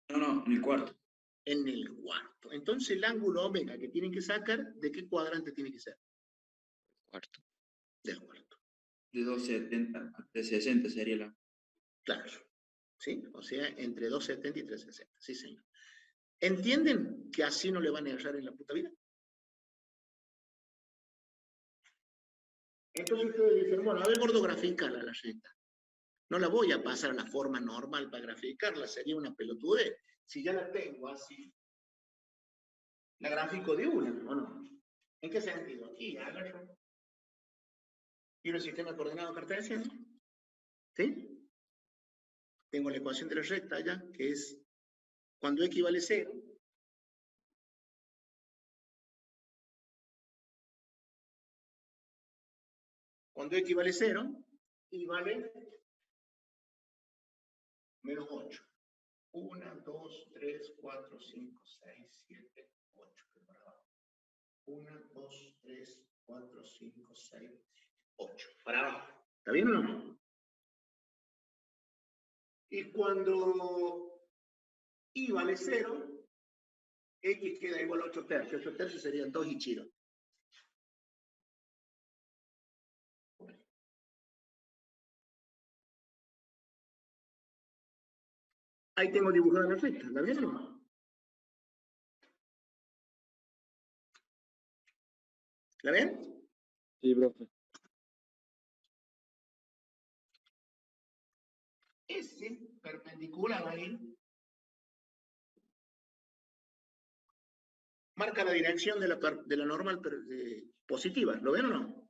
No, en el cuarto. En el cuarto. Entonces el ángulo omega que tienen que sacar, ¿de qué cuadrante tiene que ser? Cuarto. Del cuarto. De 270 a 360 sería la. Claro. ¿Sí? O sea, entre 270 y 360. Sí, señor. ¿Entienden que así no le van a errar en la puta vida? Entonces ustedes dicen, bueno, a ver, gordo, grafícala la recta. No la voy a pasar a la forma normal para graficarla, sería una pelotudez. Si ya la tengo así, la grafico de una, ¿o no? ¿En qué sentido? Aquí, agarro. Quiero el sistema de coordenado cartesiano. ¿Sí? Tengo la ecuación de la recta allá, que es cuando x vale 0, cuando x vale 0, y vale menos 8. 1, 2, 3, 4, 5, 6, 7, 8. 1, 2, 3, 4, 5, 6, 8. Para abajo. ¿Está bien o no? Y cuando y vale 0, x queda igual a 8 tercios. 8 tercios serían 2 y chiro. Ahí tengo dibujada la recta. ¿La ven o no? ¿La ven? Sí, profe. Ese perpendicular ahí marca la dirección de la normal positiva. ¿Lo ven o no?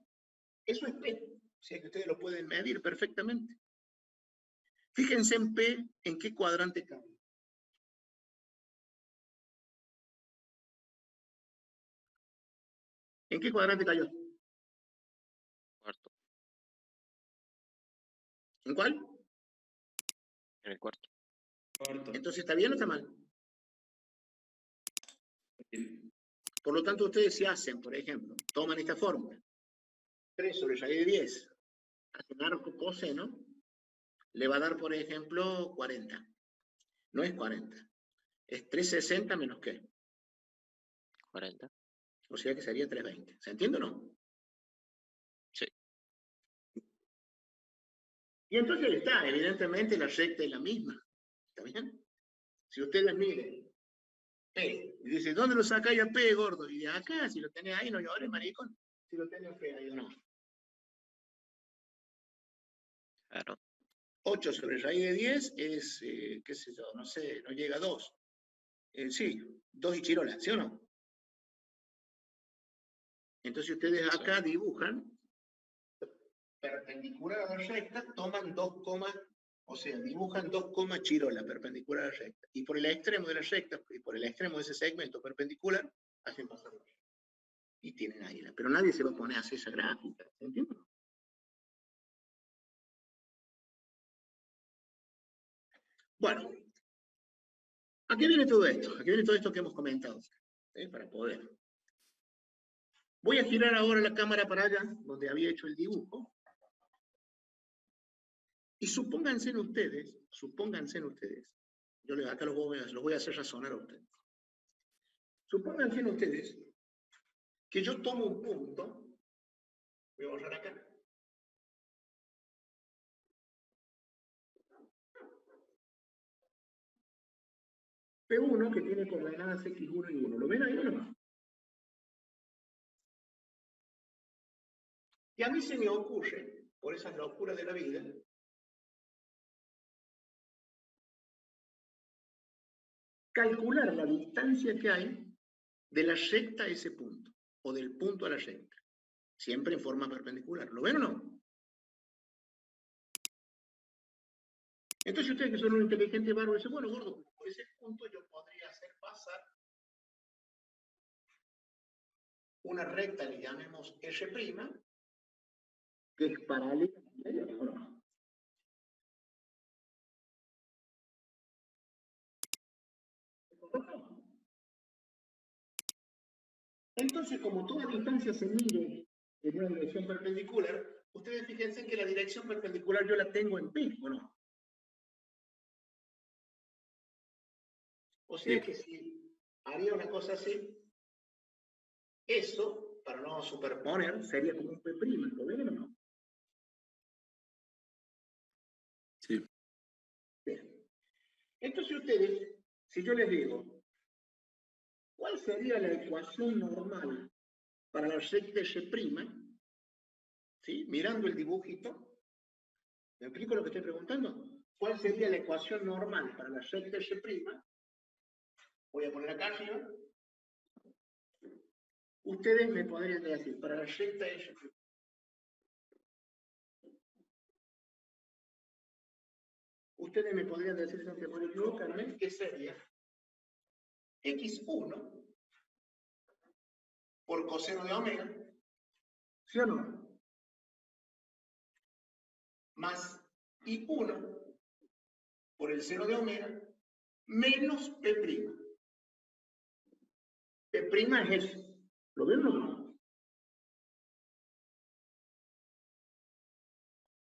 Eso es P. O sea que ustedes lo pueden medir perfectamente. Fíjense en P, en qué cuadrante cabe. ¿En qué cuadrante cayó? ¿En cuál? En el cuarto. Cuarto. Entonces, ¿está bien o está mal? Sí. Por lo tanto, ustedes si hacen, por ejemplo, toman esta fórmula, 3 sobre raíz de 10, hacen arco coseno, le va a dar, por ejemplo, 40. No es 40. Es 360 menos ¿qué? 40. O sea que sería 320. ¿Se entiende o no? Sí. Y entonces está, evidentemente la recta es la misma. ¿Está bien? Si ustedes miren, P, y dice, ¿dónde lo sacáis a P, gordo? Y de acá, si lo tenés ahí, no llores, maricón. Si lo tenés a P, ahí o no. Claro. 8 sobre raíz de 10 es, qué sé yo, no sé, no llega a 2. Sí, 2 y chirola, ¿sí o no? Entonces ustedes acá dibujan perpendicular a la recta, toman 2 comas, o sea, dibujan 2 comas chirola perpendicular a la recta. Y por el extremo de la recta, y por el extremo de ese segmento perpendicular, hacen pasar la recta. Y tienen ahí la. Pero nadie se va a poner a hacer esa gráfica, ¿se entiende? Bueno, ¿a qué viene todo esto? ¿A qué viene todo esto que hemos comentado? Para poder. Voy a girar ahora la cámara para allá, donde había hecho el dibujo. Y supónganse en ustedes, yo acá los voy a hacer razonar a ustedes. Supónganse en ustedes que yo tomo un punto, voy a borrar acá. P1 que tiene coordenadas X1 y 1. ¿Lo ven ahí o no? Y a mí se me ocurre, por esas locuras de la vida, calcular la distancia que hay de la recta a ese punto, o del punto a la recta, siempre en forma perpendicular. ¿Lo ven o no? Entonces ustedes que son un inteligente bárbaro dicen, bueno, gordo, por ese punto yo podría hacer pasar una recta, le llamemos R', que es paralela a la ¿o no? Entonces, como toda distancia se mide en una dirección perpendicular, ustedes fíjense que la dirección perpendicular yo la tengo en P, ¿o no? O sea que si haría una cosa así, eso, para no superponer, sería como un P', ¿lo ven o no? Sí. Bien. Entonces ustedes, si yo les digo, ¿cuál sería la ecuación normal para la recta R'? ¿Sí? Mirando el dibujito, ¿me explico lo que estoy preguntando? ¿Cuál sería la ecuación normal para la recta R'? Voy a poner acá arriba. Ustedes me podrían decir, para la recta R', ustedes me podrían decir, sin temor a equivocarme, que sería X1 por coseno de omega, ¿sí o no? Más I1 por el seno de omega, menos P'. P' es eso. ¿Lo ven o no?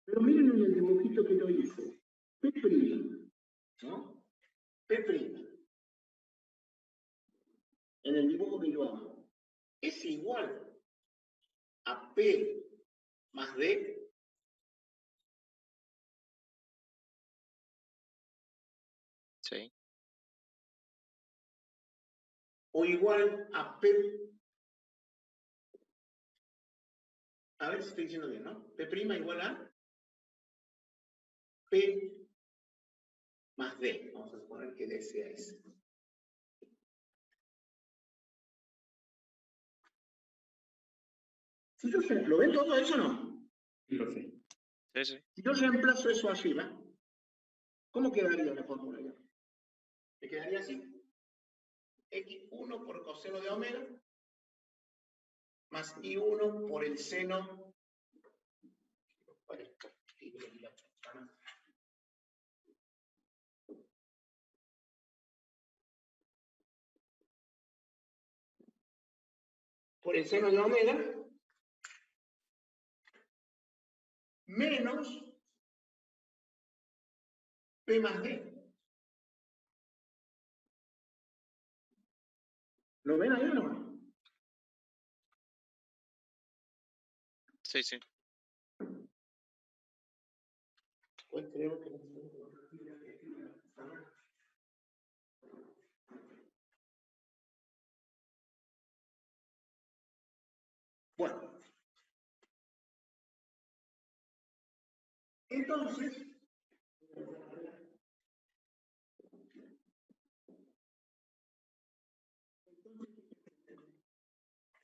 Pero miren en el dibujito que yo hice. P', ¿no? P'. En el dibujo que yo hago. Es igual a P más D. Sí. O igual a P. A ver si estoy diciendo bien, ¿no? P' igual a P más D. Vamos a suponer que D sea ese. Si yo ¿lo ven todo eso o no? Sí, profe. Sí, sí. Si yo reemplazo eso arriba, ¿cómo quedaría la fórmula ya? Me quedaría así. X1 por coseno de omega más I1 por el seno. por el seno de omega menos P más D. ¿Lo ven ahí o no? Sí, sí. Pues creo que... Bueno. Entonces,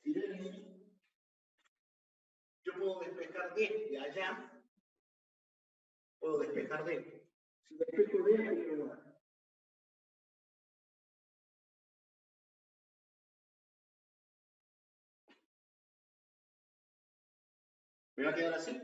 si ven, yo puedo despejar D de allá, puedo despejar D. Si despejo D, ahí me va. ¿Me va a quedar así?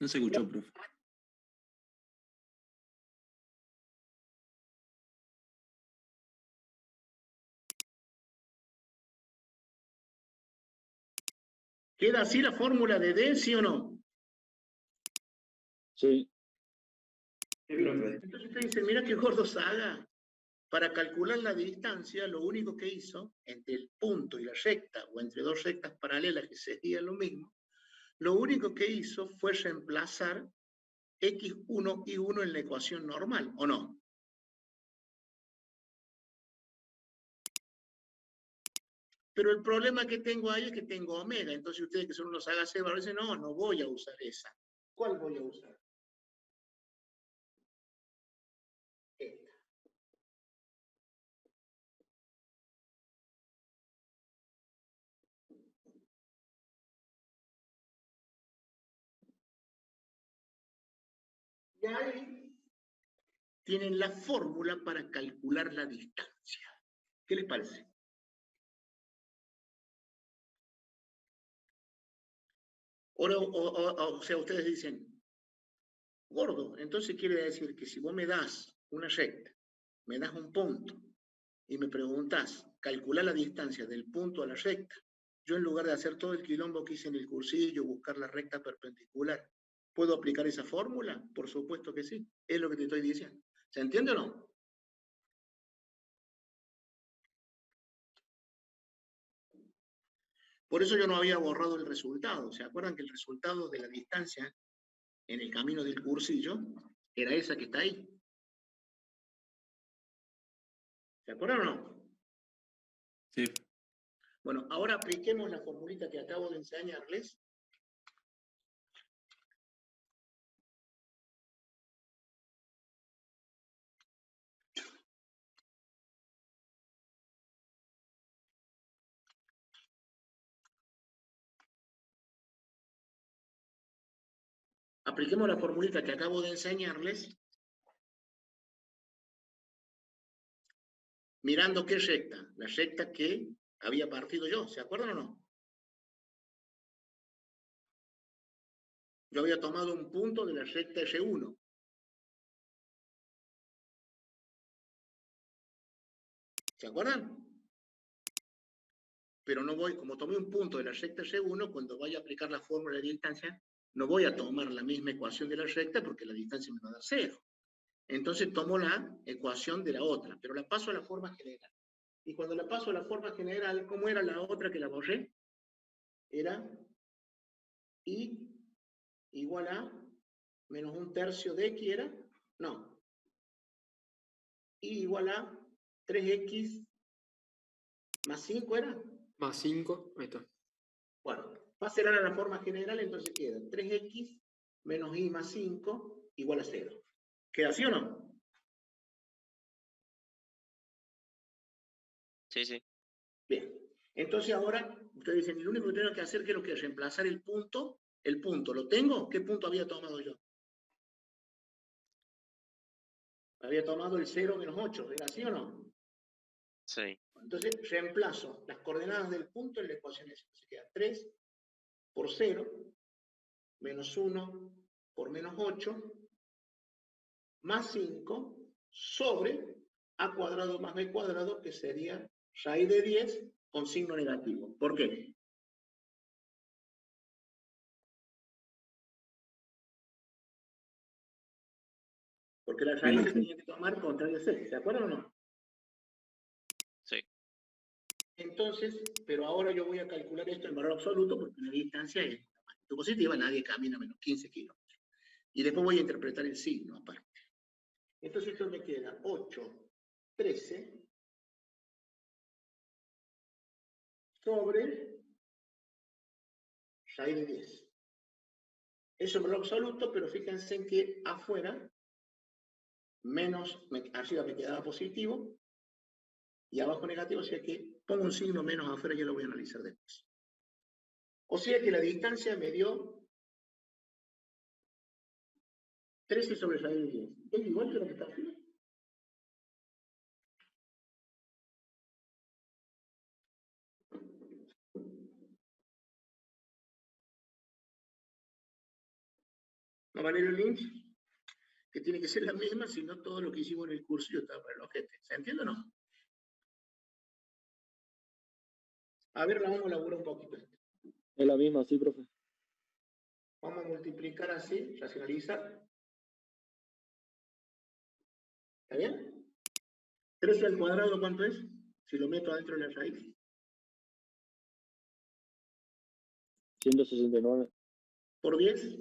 No se escuchó, profe. ¿Queda así la fórmula de D, sí o no? Sí. Sí, profe. Entonces usted dice, mira qué gordo Saga. Para calcular la distancia, lo único que hizo entre el punto y la recta, o entre dos rectas paralelas que serían lo mismo, lo único que hizo fue reemplazar x1 y 1 en la ecuación normal, ¿o no? Pero el problema que tengo ahí es que tengo omega, entonces ustedes que son unos sagacebas dicen, no, no voy a usar esa. ¿Cuál voy a usar? Esta. Y ahí tienen la fórmula para calcular la distancia. ¿Qué les parece? Ahora, o sea, ustedes dicen, gordo, entonces quiere decir que si vos me das una recta, me das un punto, y me preguntás, calcular la distancia del punto a la recta, yo en lugar de hacer todo el quilombo que hice en el cursillo, buscar la recta perpendicular, ¿puedo aplicar esa fórmula? Por supuesto que sí, es lo que te estoy diciendo. ¿Se entiende o no? Por eso yo no había borrado el resultado. ¿Se acuerdan que el resultado de la distancia en el camino del cursillo era esa que está ahí? ¿Se acuerdan o no? Sí. Bueno, ahora apliquemos la formulita que acabo de enseñarles. Apliquemos la formulita que acabo de enseñarles, mirando qué recta, la recta que había partido yo, ¿se acuerdan o no? Yo había tomado un punto de la recta R1. ¿Se acuerdan? Pero no voy, como tomé un punto de la recta R1, cuando vaya a aplicar la fórmula de distancia, no voy a tomar la misma ecuación de la recta porque la distancia me va a dar 0. Entonces tomo la ecuación de la otra, pero la paso a la forma general. Y cuando la paso a la forma general, ¿cómo era la otra que la borré? Era I igual a menos un tercio de X, ¿era? No. I igual a 3X más 5, ¿era? Más 5, ahí está. Bueno, pasen ahora a la forma general, entonces queda 3X menos I más 5 igual a 0. ¿Queda así o no? Sí, sí. Bien. Entonces ahora, ustedes dicen, lo único que tengo que hacer es reemplazar el punto. ¿El punto lo tengo? ¿Qué punto había tomado yo? Había tomado el 0 menos 8, ¿era así o no? Sí. Entonces reemplazo las coordenadas del punto en la ecuación esa. Se queda 3 por 0, menos 1 por menos 8, más 5, sobre a cuadrado más b cuadrado, que sería raíz de 10 con signo negativo. ¿Por qué? Porque la raíz se tenía que tomar contrario a c, ¿se acuerdan o no? Sí. Entonces, pero ahora yo voy a calcular esto en valor absoluto porque la distancia es positiva, nadie camina menos 15 kilómetros. Y después voy a interpretar el signo aparte. Entonces esto me queda 8, 13 sobre raíz de 10. Eso es valor absoluto, pero fíjense en que afuera, menos, arriba me quedaba positivo y abajo negativo, o sea que pongo un signo menos afuera, ya lo voy a analizar después. O sea que la distancia me dio 13 sobre raíz de 10. ¿Es igual que lo que está arriba? ¿No, Valerio Lynch? Que tiene que ser la misma, si no todo lo que hicimos en el curso yo estaba para el ojete. ¿Se entiende o no? A ver, la vamos a elaborar un poquito. Es la misma, sí, profe. Vamos a multiplicar así, racionalizar. ¿Está bien? 13 al cuadrado, ¿cuánto es? Si lo meto adentro de la raíz. 169. Por 10.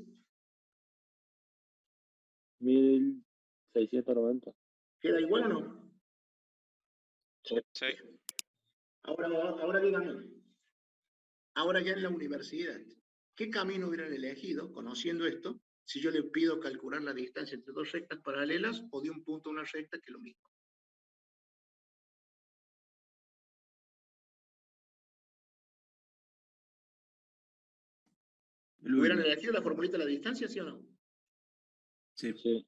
1690. ¿Queda igual o no? Sí. Ahora díganme. Ahora ya en la universidad, ¿qué camino hubieran elegido, conociendo esto, si yo le pido calcular la distancia entre dos rectas paralelas o de un punto a una recta, que es lo mismo? ¿Hubieran elegido la formulita de la distancia, sí o no? Sí. Sí.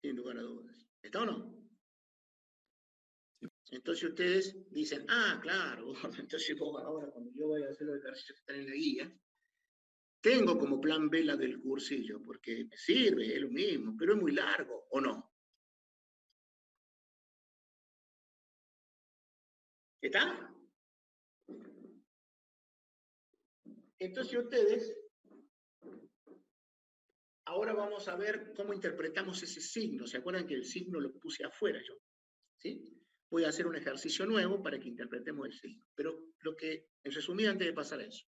Sin lugar a dudas. ¿Está o no? Entonces ustedes dicen, ah, claro, entonces vos ahora cuando yo voy a hacer los ejercicios que están en la guía, tengo como plan B la del cursillo, porque me sirve, es lo mismo, pero es muy largo, ¿o no? ¿Está? Entonces ustedes, ahora vamos a ver cómo interpretamos ese signo. ¿Se acuerdan que el signo lo puse afuera yo? ¿Sí? Voy a hacer un ejercicio nuevo para que interpretemos el signo. Pero lo que, en resumido, antes de pasar a eso,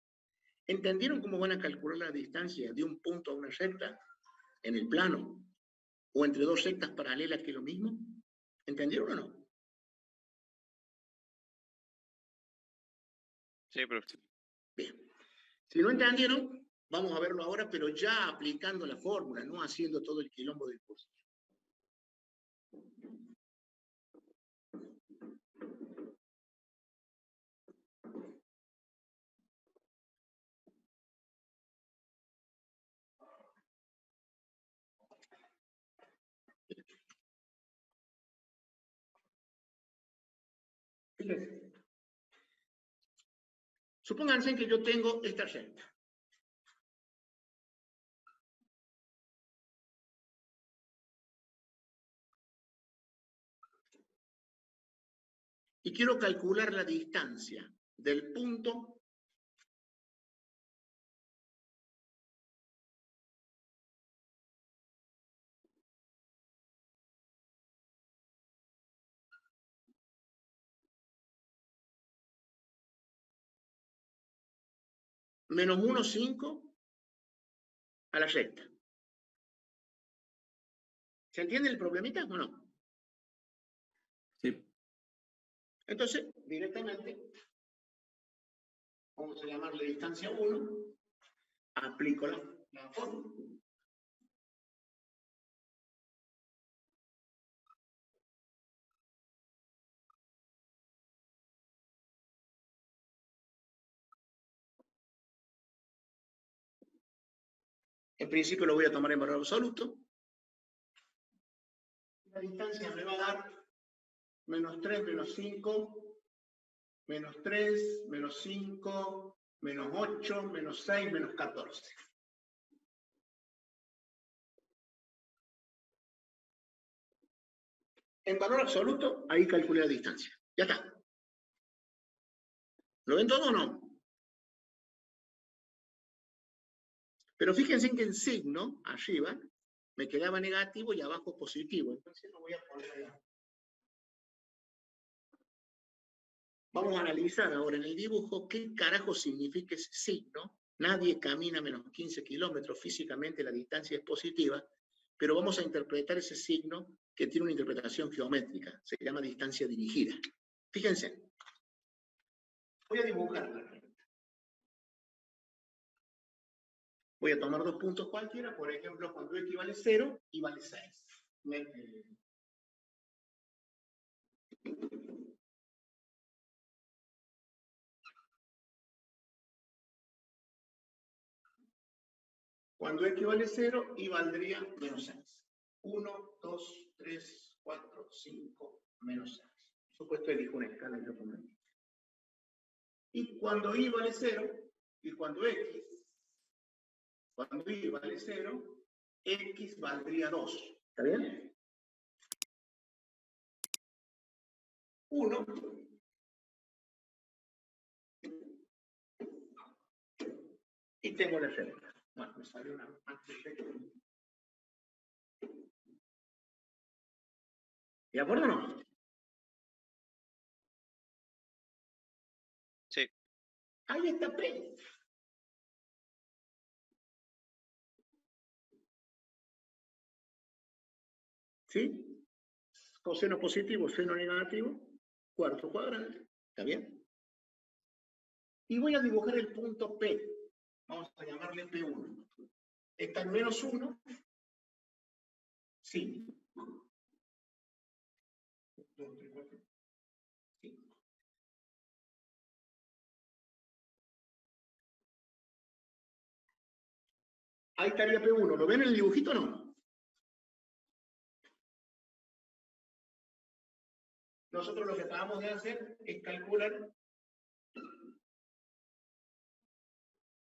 ¿entendieron cómo van a calcular la distancia de un punto a una recta en el plano? ¿O entre dos rectas paralelas, que es lo mismo? ¿Entendieron o no? Sí, profe. Bien. Si no entendieron, vamos a verlo ahora, pero ya aplicando la fórmula, no haciendo todo el quilombo del curso. Fíjense. Supónganse que yo tengo esta recta. Y quiero calcular la distancia del punto menos 1,5 a la recta. ¿Se entiende el problemita o no? Sí. Entonces, directamente, vamos a llamarle distancia 1, aplico la fórmula. En principio lo voy a tomar en valor absoluto. La distancia me va a dar menos 3, menos 5, menos 3, menos 5, menos 8, menos 6, menos 14. En valor absoluto, ahí calculé la distancia. Ya está. ¿Lo ven todo o no? Pero fíjense que en signo, arriba, me quedaba negativo y abajo positivo. Entonces lo voy a poner allá. Vamos a analizar ahora en el dibujo qué carajo significa ese signo. Nadie camina menos 15 kilómetros, físicamente la distancia es positiva, pero vamos a interpretar ese signo que tiene una interpretación geométrica. Se llama distancia dirigida. Fíjense. Voy a dibujarla. Voy a tomar dos puntos cualquiera, por ejemplo, cuando x vale 0 y vale 6. Cuando x vale 0, y valdría menos 6. 1, 2, 3, 4, 5, menos 6. Por supuesto, elijo una escala yo pongo aquí. Y cuando y vale 0, y cuando y vale 0, x valdría 2. ¿Está bien? 1. Y tengo la recta. Bueno, me salió una más perfecta. ¿De acuerdo o no? Sí. Ahí está P. ¿Sí? Coseno positivo, seno negativo, cuarto cuadrante. ¿Está bien? Y voy a dibujar el punto P. Vamos a llamarle P1. Está en menos 1. Sí. 2, 3, 4, 5. Ahí estaría P1. ¿Lo ven en el dibujito o no? Nosotros lo que acabamos de hacer es calcular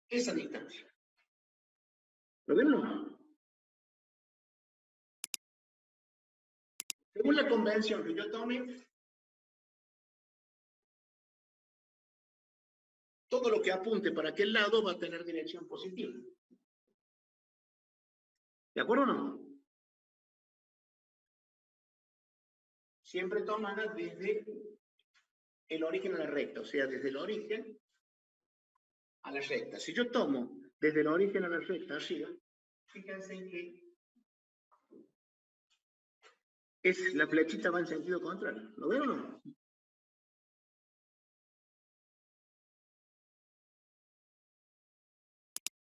esa distancia. ¿Lo ven o no? Según la convención que yo tome, todo lo que apunte para aquel lado va a tener dirección positiva. ¿De acuerdo o no? Siempre tomada desde el origen a la recta, o sea, desde el origen a la recta. Si yo tomo desde el origen a la recta arriba, fíjense que la flechita va en sentido contrario. ¿Lo ven o no?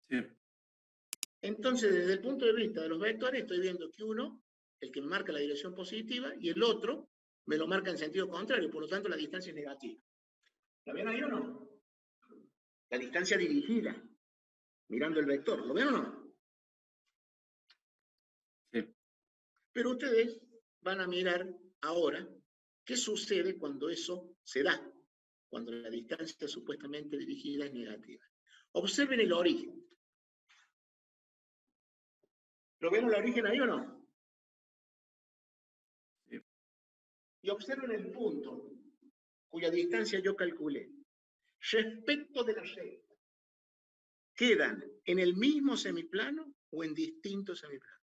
Sí. Entonces, desde el punto de vista de los vectores, estoy viendo que uno, el que me marca la dirección positiva, y el otro me lo marca en sentido contrario, por lo tanto la distancia es negativa. ¿La ven ahí o no? La distancia dirigida, mirando el vector. ¿Lo ven o no? Sí. Pero ustedes van a mirar ahora qué sucede cuando eso se da, cuando la distancia supuestamente dirigida es negativa. Observen el origen. ¿Lo ven el origen ahí o no? Sí. Y observen el punto cuya distancia yo calculé. Respecto de la recta, ¿quedan en el mismo semiplano o en distintos semiplanos?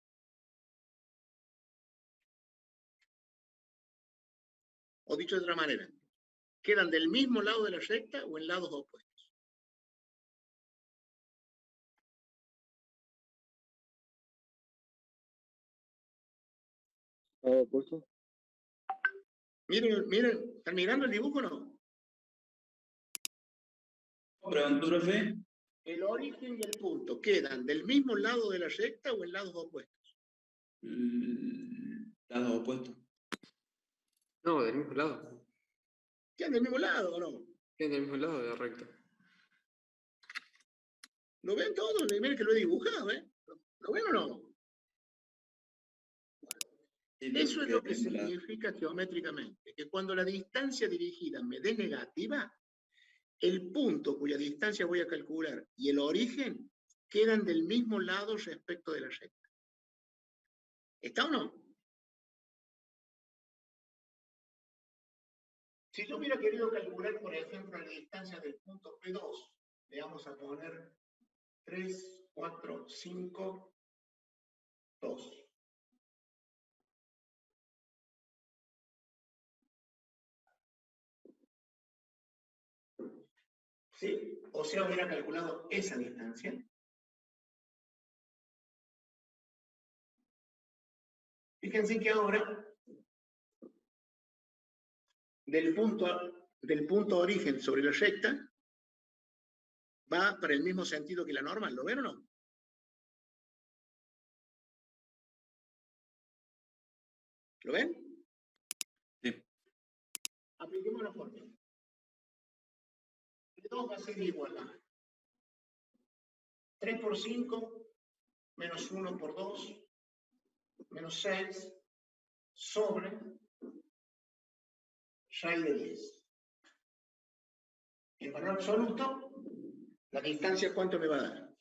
O dicho de otra manera, ¿quedan del mismo lado de la recta o en lados opuestos? ¿Lado opuesto? Miren, miren, ¿están mirando el dibujo o no? Pregunto, profe. El origen y el punto, ¿quedan del mismo lado de la recta o en lados opuestos? Lado opuesto. No, del mismo lado. ¿Quedan del mismo lado o no? Del mismo lado de la recta. ¿Lo ven todos? Miren que lo he dibujado, ¿eh? ¿Lo ven o no? Sí, Eso es lo que porque la- significa geométricamente, que cuando la distancia dirigida me dé negativa, el punto cuya distancia voy a calcular y el origen quedan del mismo lado respecto de la recta. ¿Está o no? Si yo hubiera querido calcular, por ejemplo, la distancia del punto P2, le vamos a poner 3, 4, 5, 2. ¿Sí? O sea, hubiera calculado esa distancia. Fíjense que ahora, del punto origen sobre la recta, va para el mismo sentido que la normal. ¿Lo ven o no? ¿Lo ven? Sí. Apliquemos la fórmula. P2 va a ser igual a 3 por 5, menos 1 por 2, menos 6, sobre raíz de 10. En valor absoluto, la distancia, ¿cuánto me va a dar?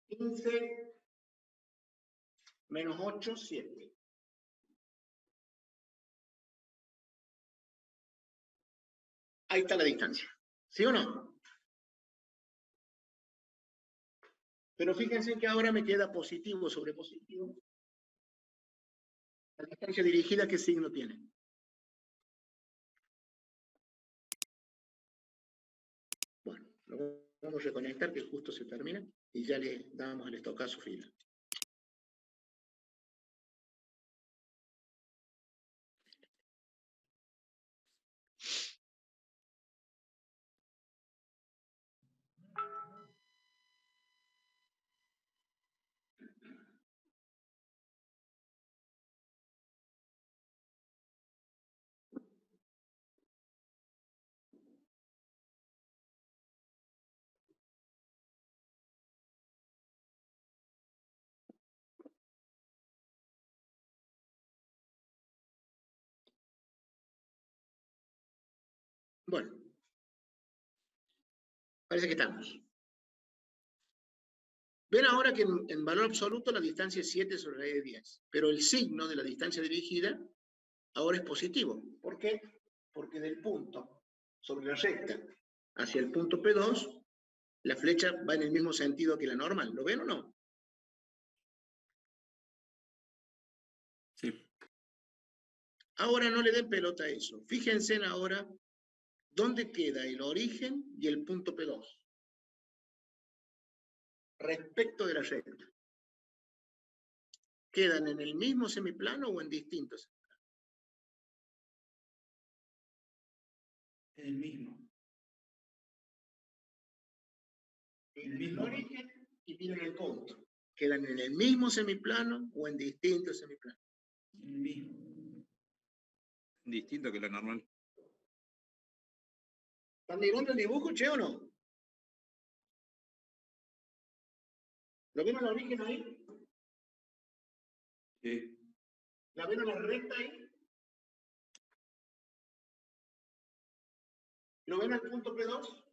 15 menos 8, 7. Ahí está la distancia. ¿Sí o no? Pero fíjense que ahora me queda positivo sobre positivo. La distancia dirigida, ¿qué signo tiene? Bueno, lo vamos a reconectar, que justo se termina, y ya le damos el estocazo final. Bueno, parece que estamos. Ven ahora que en valor absoluto la distancia es 7 sobre raíz de 10, pero el signo de la distancia dirigida ahora es positivo. ¿Por qué? Porque del punto sobre la recta hacia el punto P2, la flecha va en el mismo sentido que la normal. ¿Lo ven o no? Sí. Ahora no le den pelota a eso. Fíjense en ahora dónde queda el origen y el punto P2 respecto de la recta. ¿Quedan en el mismo semiplano o en distintos? El mismo. Miren el origen y miren el punto. ¿Quedan en el mismo semiplano o en distintos semiplanos? El mismo. Distinto que la normal. ¿Están mirando el dibujo, che, o no? ¿Lo ven al origen ahí? Sí. ¿La ven a la recta ahí? ¿Lo ven al punto P2?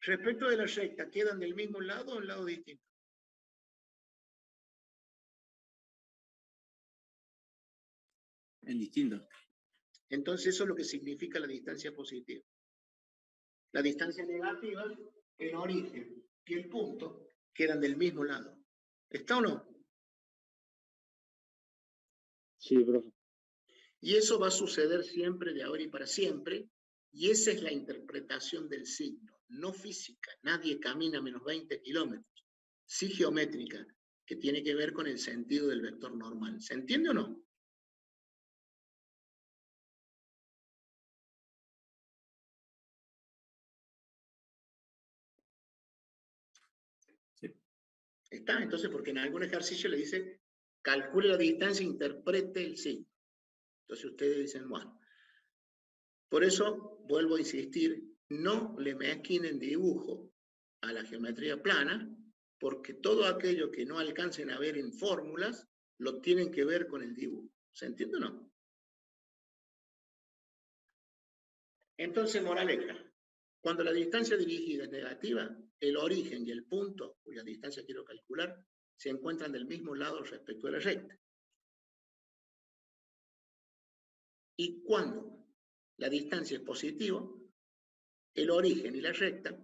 Respecto de la recta, ¿quedan del mismo lado o en lado distinto? En distinto. Entonces eso es lo que significa la distancia positiva. La distancia negativa, el origen y el punto quedan del mismo lado. ¿Está o no? Sí, profe. Y eso va a suceder siempre de ahora y para siempre, y esa es la interpretación del signo, no física. Nadie camina menos 20 kilómetros, sí geométrica, que tiene que ver con el sentido del vector normal. ¿Se entiende o no? Sí. ¿Está? Entonces, porque en algún ejercicio le dice, calcule la distancia e interprete el signo. Entonces ustedes dicen, bueno. Por eso, vuelvo a insistir, no le mezquinen dibujo, a la geometría plana, porque todo aquello que no alcancen a ver en fórmulas, lo tienen que ver con el dibujo. ¿Se entiende o no? Entonces, moraleja. Cuando la distancia dirigida es negativa, el origen y el punto, cuya distancia quiero calcular, se encuentran del mismo lado respecto de la recta. Y cuando la distancia es positiva, el origen y la recta,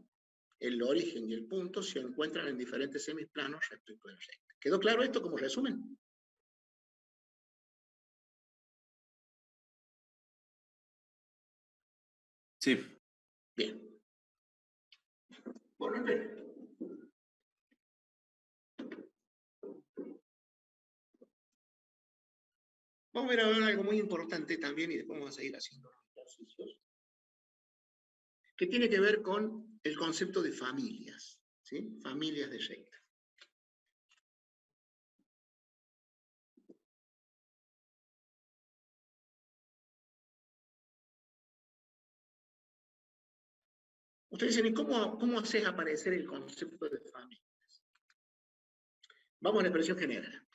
el origen y el punto se encuentran en diferentes semiplanos respecto de la recta. ¿Quedó claro esto como resumen? Sí. Bien. Bueno, entonces, vamos a ver ahora algo muy importante también y después vamos a seguir haciendo los ejercicios, que tiene que ver con el concepto de familias, ¿sí? Familias de recta. Ustedes dicen, ¿y cómo haces aparecer el concepto de familias? Vamos a la expresión general.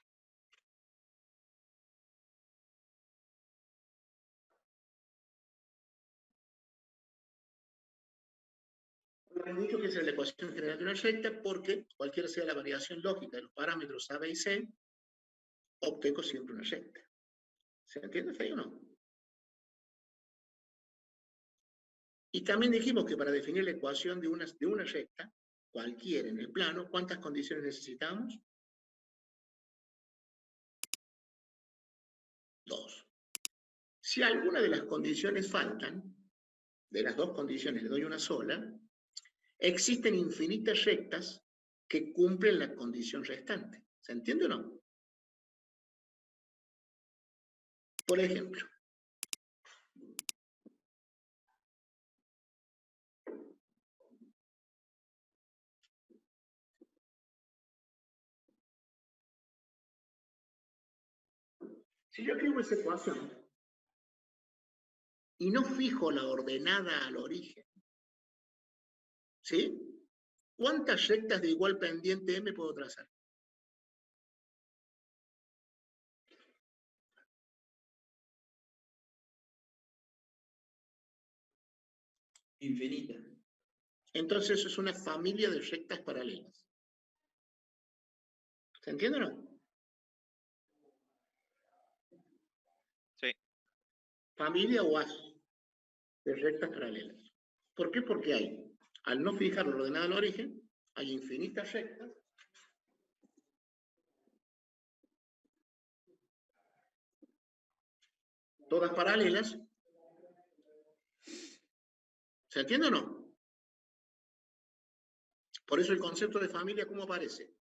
Hemos dicho que es la ecuación general de una recta porque cualquiera sea la variación lógica de los parámetros A, B y C, obtengo siempre una recta. ¿Se entiende feo o no? Y también dijimos que para definir la ecuación de una recta, cualquiera en el plano, ¿cuántas condiciones necesitamos? 2. Si alguna de las condiciones faltan, de las dos condiciones le doy una sola, existen infinitas rectas que cumplen la condición restante. ¿Se entiende o no? Por ejemplo, si yo escribo esa ecuación y no fijo la ordenada al origen, ¿sí? ¿Cuántas rectas de igual pendiente M puedo trazar? Infinita. Entonces es una familia de rectas paralelas. ¿Se entiende o no? Sí. Familia o haz de rectas paralelas. ¿Por qué? Porque hay, al no fijar la ordenada al origen, hay infinitas rectas todas paralelas. ¿Se entiende o no? Por eso el concepto de familia, ¿cómo aparece?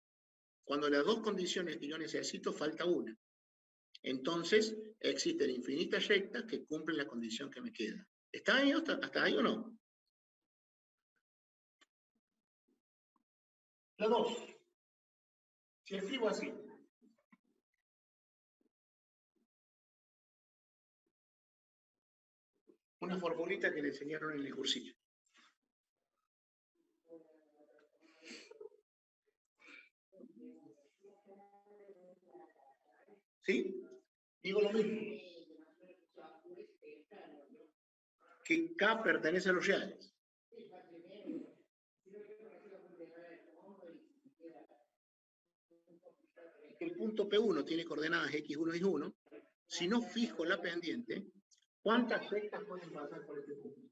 Cuando las dos condiciones que yo necesito falta una. Entonces, existen infinitas rectas que cumplen la condición que me queda. ¿Está ahí hasta ahí o no? La 2. Si escribo así. Una formulita que le enseñaron en el cursillo. ¿Sí? Digo lo mismo. Que K pertenece a los reales. El punto P1 tiene coordenadas X1 y Y1. Si no fijo la pendiente, ¿cuántas rectas pueden pasar por este punto?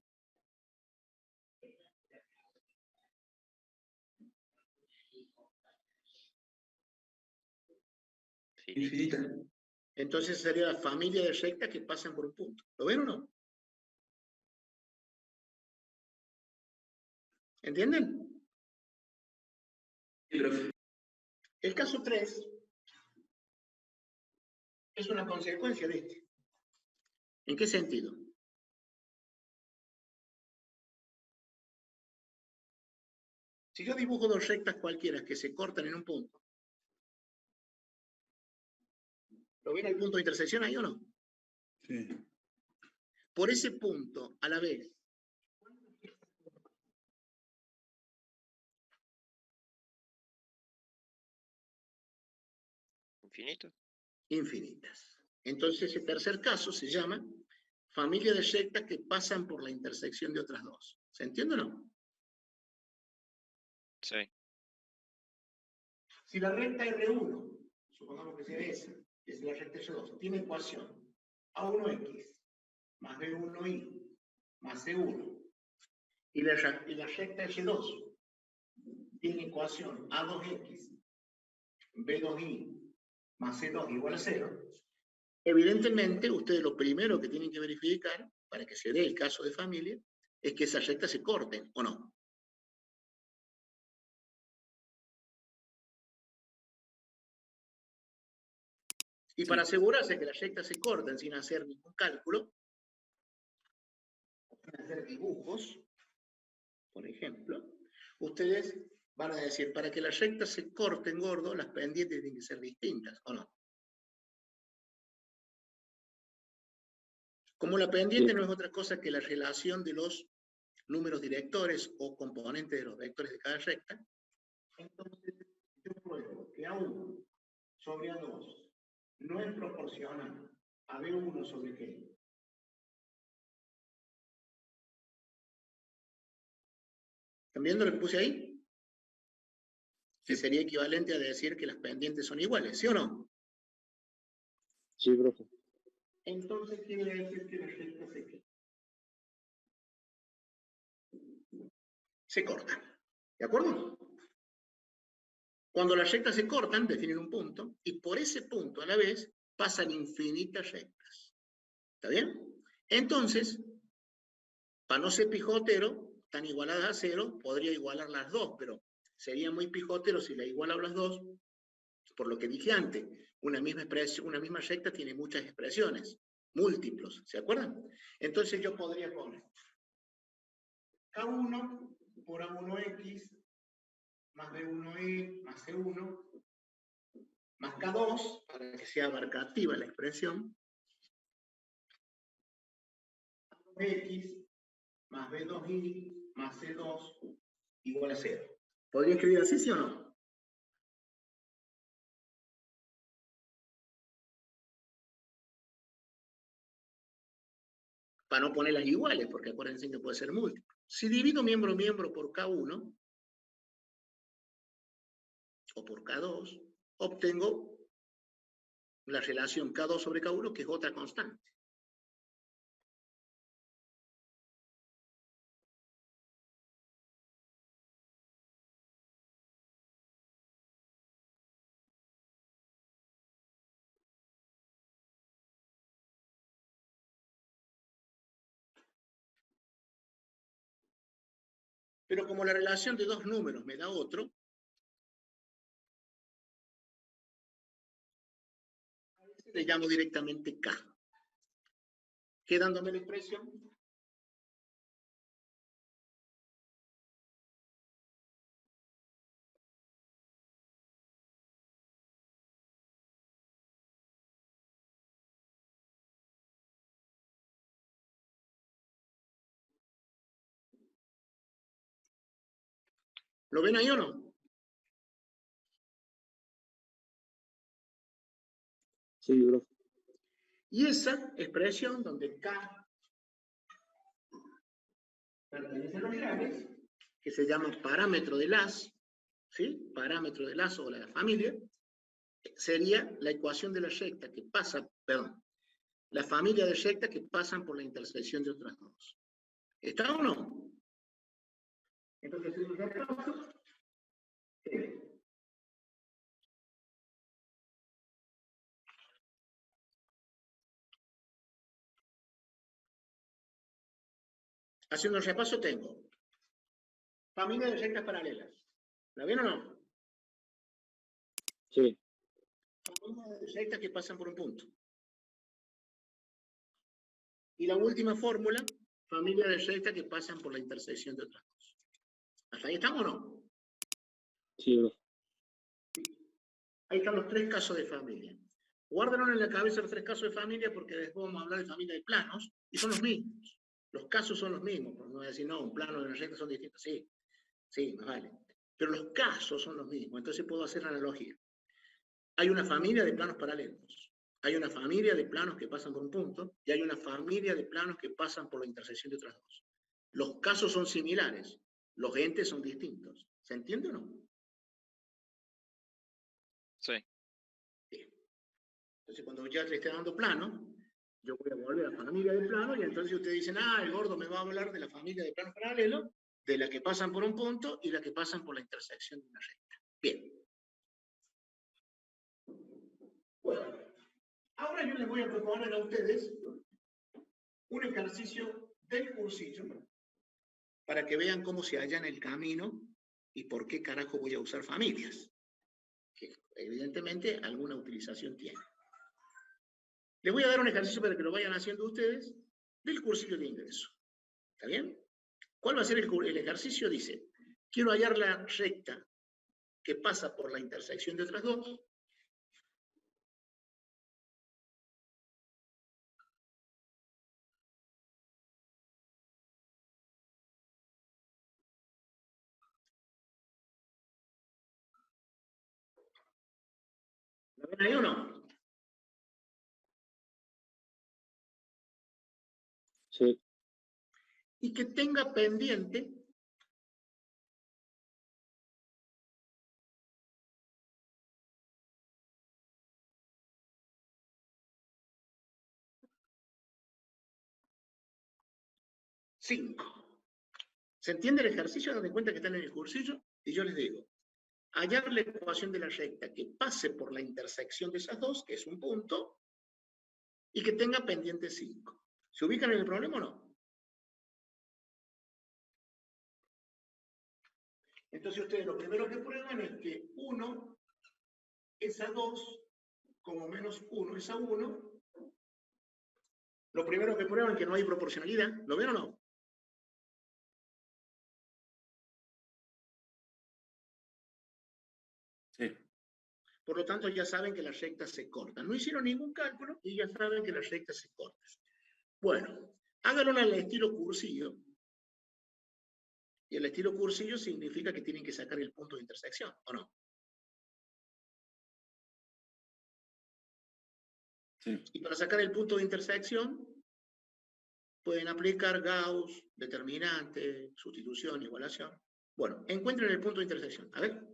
Infinita. Entonces sería la familia de rectas que pasan por un punto. ¿Lo ven o no? ¿Entienden? Sí, profe. El caso 3 es una consecuencia de este. ¿En qué sentido? Si yo dibujo dos rectas cualquiera que se cortan en un punto, ¿lo ven el punto de intersección ahí o no? Sí. Por ese punto, a la vez, Infinito. Infinitas. Entonces, ese tercer caso se llama familia de rectas que pasan por la intersección de otras dos. ¿Se entiende o no? Sí. Si la recta R1, supongamos que sea esa, que es la recta R2, tiene ecuación A1X más B1Y más C1, y la recta R2 tiene ecuación A2X B2Y más C2 igual a 0, evidentemente ustedes lo primero que tienen que verificar para que se dé el caso de familia es que esas rectas se corten, ¿o no? Y para asegurarse que las rectas se corten sin hacer ningún cálculo, sin hacer dibujos, por ejemplo, ustedes van a decir, para que las rectas se corten, gordo, las pendientes tienen que ser distintas, ¿o no? Como la pendiente no es otra cosa que la relación de los números directores o componentes de los vectores de cada recta, entonces yo pruebo que A1 sobre A2 no es proporcional a B1 sobre qué. ¿Están viendo lo que puse ahí? Que sería equivalente a decir que las pendientes son iguales, ¿sí o no? Sí, profe. Entonces quiere decir que las rectas se cortan. ¿De acuerdo? Cuando las rectas se cortan, definen un punto, y por ese punto a la vez pasan infinitas rectas. ¿Está bien? Entonces, para no ser pijotero, están igualadas a 0, podría igualar las dos, pero sería muy pijotero si la igualo a las dos, por lo que dije antes, una misma expresión, una misma recta tiene muchas expresiones, múltiplos, ¿se acuerdan? Entonces yo podría poner K1 por A1X más B1Y más C1 más K2, para que sea abarcativa la expresión, A2X más B2Y más C2 igual a 0. ¿Podría escribir así, sí o no? Para no ponerlas iguales, porque acuérdense que puede ser múltiplo. Si divido miembro a miembro por K1 o por K2, obtengo la relación K2 sobre K1, que es otra constante. Pero como la relación de dos números me da otro, a veces le llamo directamente K. Quedándome la expresión. ¿Lo ven ahí o no? Sí, profe. Y esa expresión donde K pertenece a los reales, que se llama parámetro de las, ¿sí? Parámetro de las o la familia, sería la ecuación de la recta que pasa, perdón, la familia de rectas que pasan por la intersección de otras dos. ¿Está o no? Entonces, en el caso, haciendo el repaso tengo familia de rectas paralelas. ¿La ven o no? Sí. Familia de rectas que pasan por un punto. Y la última fórmula, familia de rectas que pasan por la intersección de otras dos. ¿Hasta ahí estamos o no? Sí, profe. Ahí están los tres casos de familia. Guárdenlo en la cabeza los tres casos de familia porque después vamos a hablar de familia de planos y son los mismos. Los casos son los mismos, porque no voy a decir, no, un plano y una recta son distintos. Sí, sí, más vale. Pero los casos son los mismos, entonces puedo hacer la analogía. hay una familia de planos paralelos. Hay una familia de planos que pasan por un punto y hay una familia de planos que pasan por la intersección de otras dos. Los casos son similares, los entes son distintos. ¿Se entiende o no? Sí. Bien. Entonces, cuando ya le esté dando plano, yo voy a volver a la familia de planos y entonces ustedes dicen, el gordo me va a hablar de la familia de planos paralelos, de la que pasan por un punto y la que pasan por la intersección de una recta. Bien. Bueno, ahora yo les voy a proponer a ustedes un ejercicio del cursillo para que vean cómo se hallan el camino y por qué carajo voy a usar familias, que evidentemente alguna utilización tiene. Les voy a dar un ejercicio para que lo vayan haciendo ustedes del cursillo de ingreso. ¿Está bien? ¿Cuál va a ser el ejercicio? Dice, quiero hallar la recta que pasa por la intersección de otras dos. ¿Lo ven ahí o no? Sí. Y que tenga pendiente cinco. ¿Se entiende el ejercicio? Hagan de cuenta que están en el cursillo y yo les digo, hallar la ecuación de la recta que pase por la intersección de esas dos, que es un punto, y que tenga pendiente 5. ¿Se ubican en el problema o no? Entonces ustedes lo primero que prueban es que 1 es a 2, como menos 1 es a 1. Lo primero que prueban es que no hay proporcionalidad. ¿Lo ven o no? Sí. Por lo tanto, ya saben que las rectas se cortan. No hicieron ningún cálculo y ya saben que las rectas se cortan. Bueno, háganlo al estilo cursillo. Y el estilo cursillo significa que tienen que sacar el punto de intersección, ¿o no? Sí. Y para sacar el punto de intersección, pueden aplicar Gauss, determinante, sustitución, igualación. Bueno, encuentren el punto de intersección. A ver.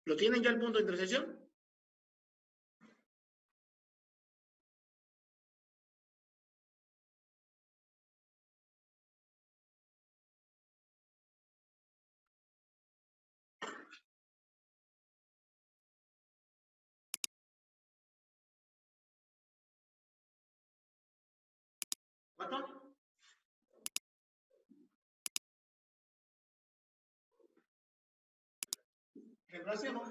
¿Lo tienen ya el punto de intersección? ¿Cuánto? Reemplacemos.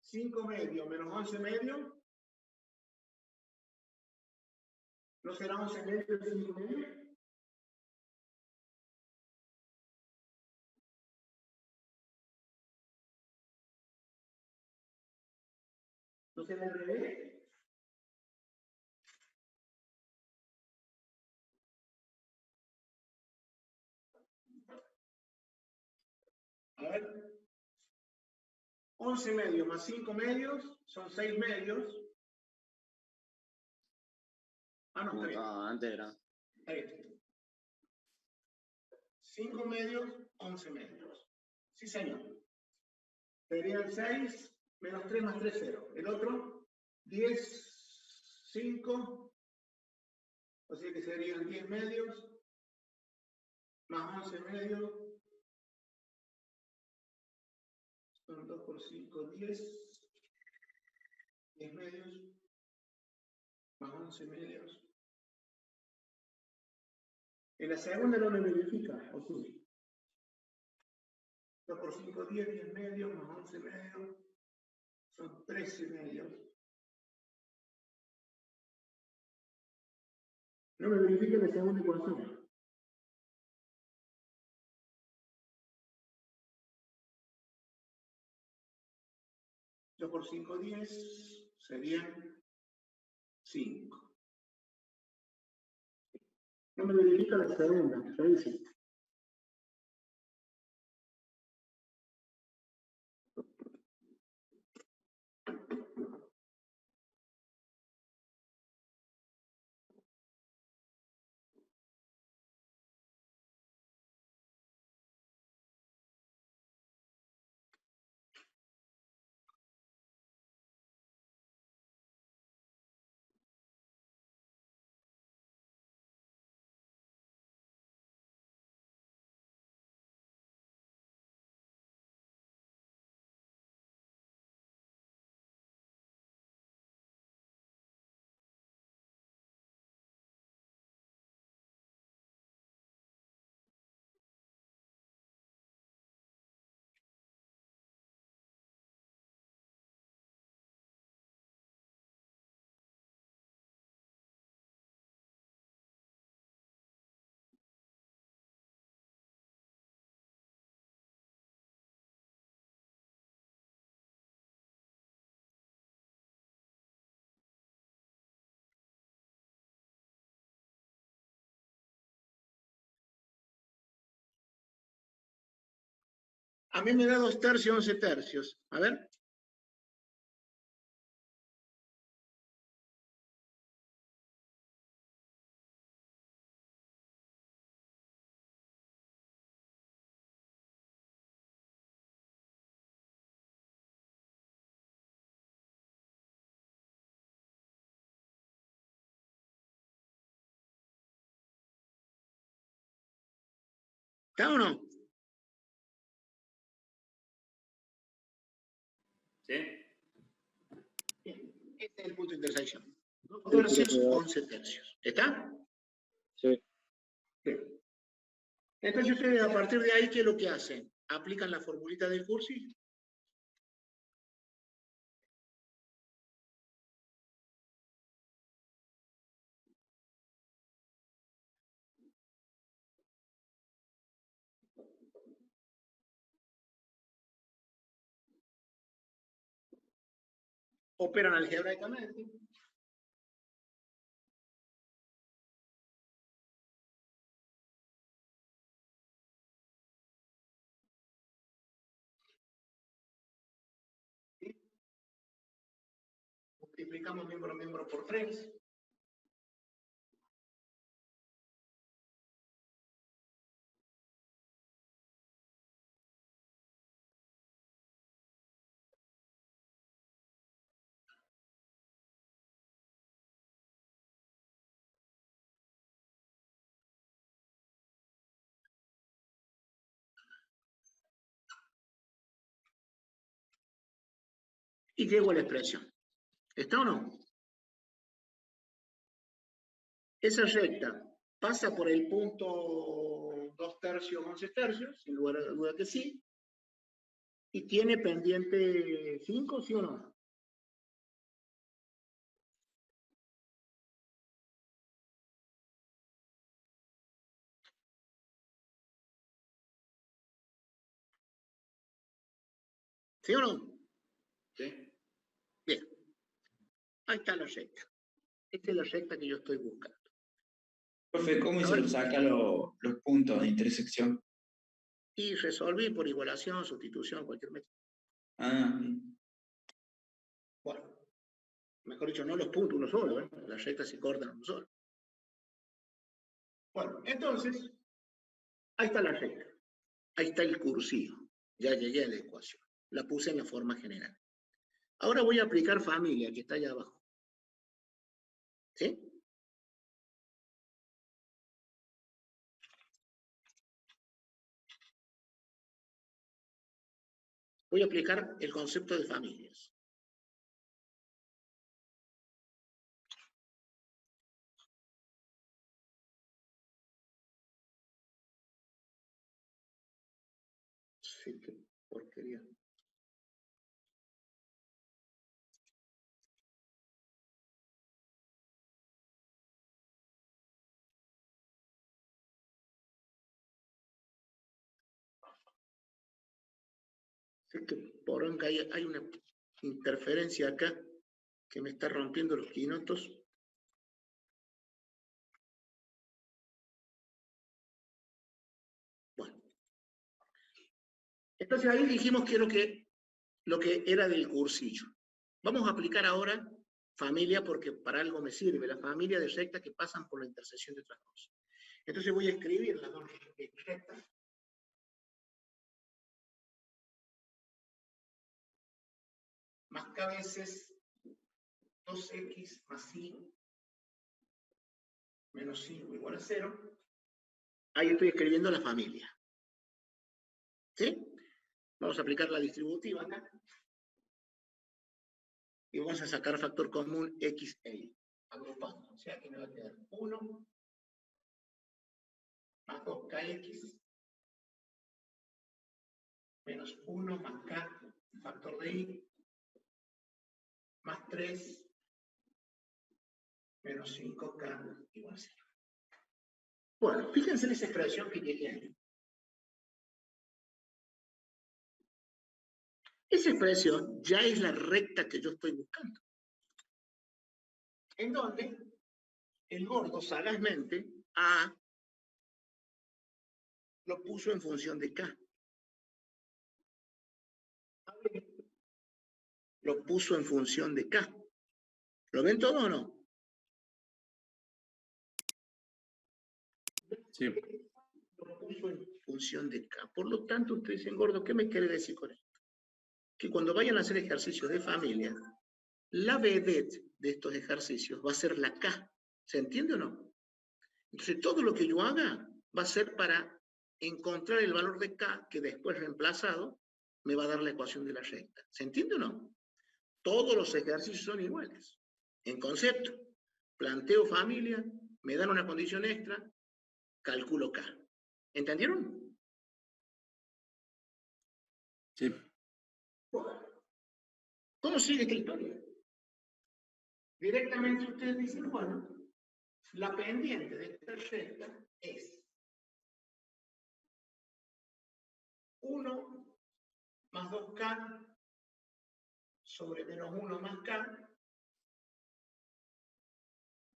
5 medio menos 11 medio. ¿No será 11 medio y 5 medio? ¿No será al revés? A ver. 11 medios más 5 medios son 6 medios. Ah, no, está bien. Antes era. Está bien. 5 medios, 11 medios. Sí, señor. Sería el 6 menos 3 más 3, 0. El otro, 10, 5. O sea que serían 10 medios más 11 medios. Son 2 por 5, 10. 10 medios más 11 medios. En la segunda no me verifica, ¿o sí? 2 por 5, 10, 10 medios más 11 medios. Son 13 medios. No me verifica la segunda ecuación. Dos por 5, 10, serían 5. No me verifica la segunda, revisen. A mí me da 2 tercios, 11 tercios. A ver. ¿Está o no? ¿Sí? Bien. Este es el punto de intersección. 2 tercios, 11 tercios. ¿Está? Sí. Bien. Entonces ustedes a partir de ahí, ¿qué es lo que hacen? ¿Aplican la formulita del Cursi? ¿Operan algebraicamente? ¿Sí? Multiplicamos miembro a miembro por 3. Y llego a la expresión. ¿Está o no? Esa recta pasa por el punto 2 tercios, 11 tercios, sin lugar a duda que sí, y tiene pendiente 5, ¿sí o no? ¿Sí o no? ¿Sí? Bien. Ahí está la recta. Esta es la recta que yo estoy buscando. Profe, ¿cómo se nos saca los puntos de intersección? Y resolví por igualación, sustitución, cualquier método. Ah, Bueno, mejor dicho, no los puntos uno solo, ¿eh? Las rectas se cortan uno solo. Bueno, entonces, Ahí está la recta. Ahí está el cursivo. Ya llegué a la ecuación. La puse en la forma general. Ahora voy a aplicar familia, que está allá abajo. ¿Sí? Voy a aplicar el concepto de familias. Sí, qué porquería. Sé que por hay una interferencia acá que me está rompiendo los quinotos. Bueno. Entonces ahí dijimos que lo que era del cursillo. Vamos a aplicar ahora familia porque para algo me sirve, la familia de rectas que pasan por la intersección de otras cosas. Entonces voy a escribir las dos rectas. Más k veces 2x más y menos 5 igual a 0. Ahí estoy escribiendo la familia. ¿Sí? Vamos a aplicar la distributiva acá. Y vamos a sacar factor común x e y. Agrupando. O sea, aquí me va a quedar 1 más 2kx menos 1 más k factor de y más 3 menos 5k igual a 0. Bueno, fíjense en esa expresión que llegué ahí. Esa expresión ya es la recta que yo estoy buscando. En donde el gordo sagazmente A lo puso en función de K. Lo puso en función de K. ¿Lo ven todo o no? Sí. Lo puso en función de K. Por lo tanto, ustedes dicen, gordo, ¿qué me quiere decir con esto? Que cuando vayan a hacer ejercicios de familia, la vedette de estos ejercicios va a ser la K. ¿Se entiende o no? Entonces, todo lo que yo haga va a ser para encontrar el valor de K que después reemplazado me va a dar la ecuación de la recta. ¿Se entiende o no? Todos los ejercicios son iguales. En concepto, planteo familia, me dan una condición extra, calculo K. ¿Entendieron? Sí. ¿Cómo sigue esta historia? Directamente ustedes dicen, bueno, la pendiente de esta recta es 1 más 2k sobre menos 1 más k,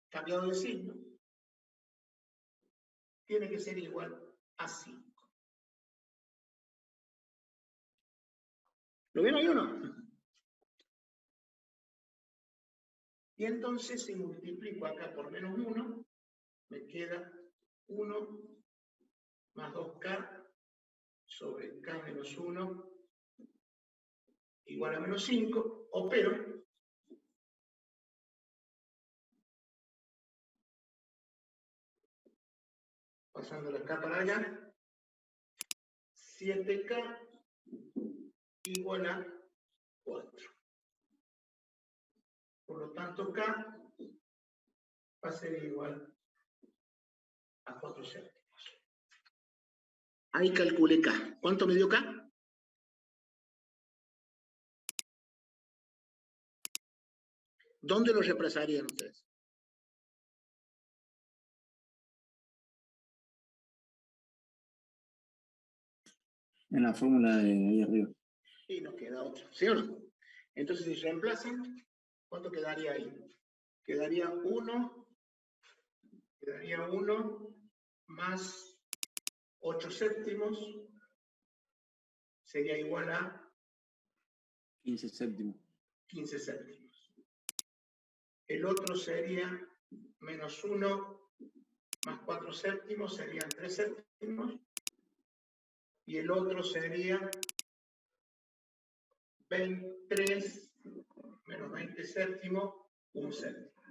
cambiado de signo, tiene que ser igual a 5. ¿Lo ven ahí o no? Y entonces si multiplico acá por menos 1, me queda 1 más 2k sobre k menos 1 igual a menos 5, opero. Pasando la k para allá, 7k igual a 4. Por lo tanto, k va a ser igual a 4 séptimos. Ahí calculé k. ¿Cuánto me dio k? ¿Dónde lo reemplazarían ustedes? En la fórmula de ahí arriba. Y nos queda otra, ¿sí o no? Entonces, si reemplazan, ¿cuánto quedaría ahí? Quedaría 1 más 8 séptimos sería igual a 15 séptimos. 15 séptimos. El otro sería menos 1 más 4 séptimos, serían 3 séptimos. y el otro sería 23 menos 20 séptimo, 1 séptimo.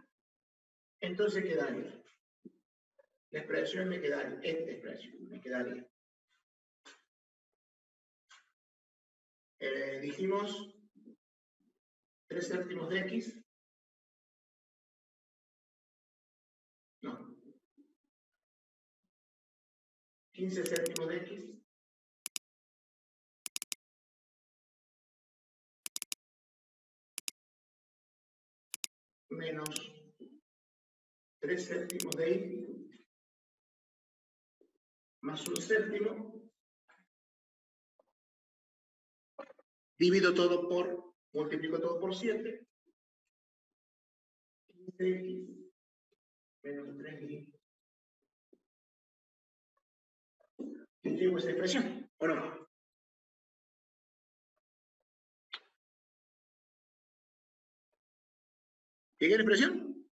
Entonces quedaría. La expresión me quedaría, esta expresión me quedaría. Dijimos 3 séptimos de x. No. 15 séptimos de x. Menos 3 séptimos de y más 1 séptimo. Divido todo por, multiplico todo por 7. 15x menos 3y. ¿Entiendo esa expresión o no? ¿Llegué a la expresión?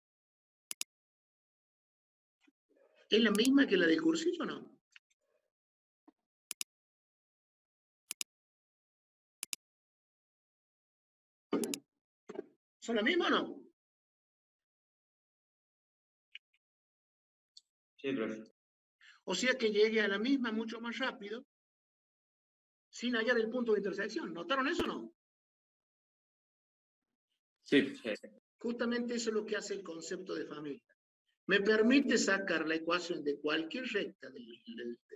¿Es la misma que la del cursillo o no? ¿Son la misma o no? Sí, profe. O sea que llegue a la misma mucho más rápido sin hallar el punto de intersección. ¿Notaron eso o no? Sí. Justamente eso es lo que hace el concepto de familia. Me permite sacar la ecuación de cualquier recta de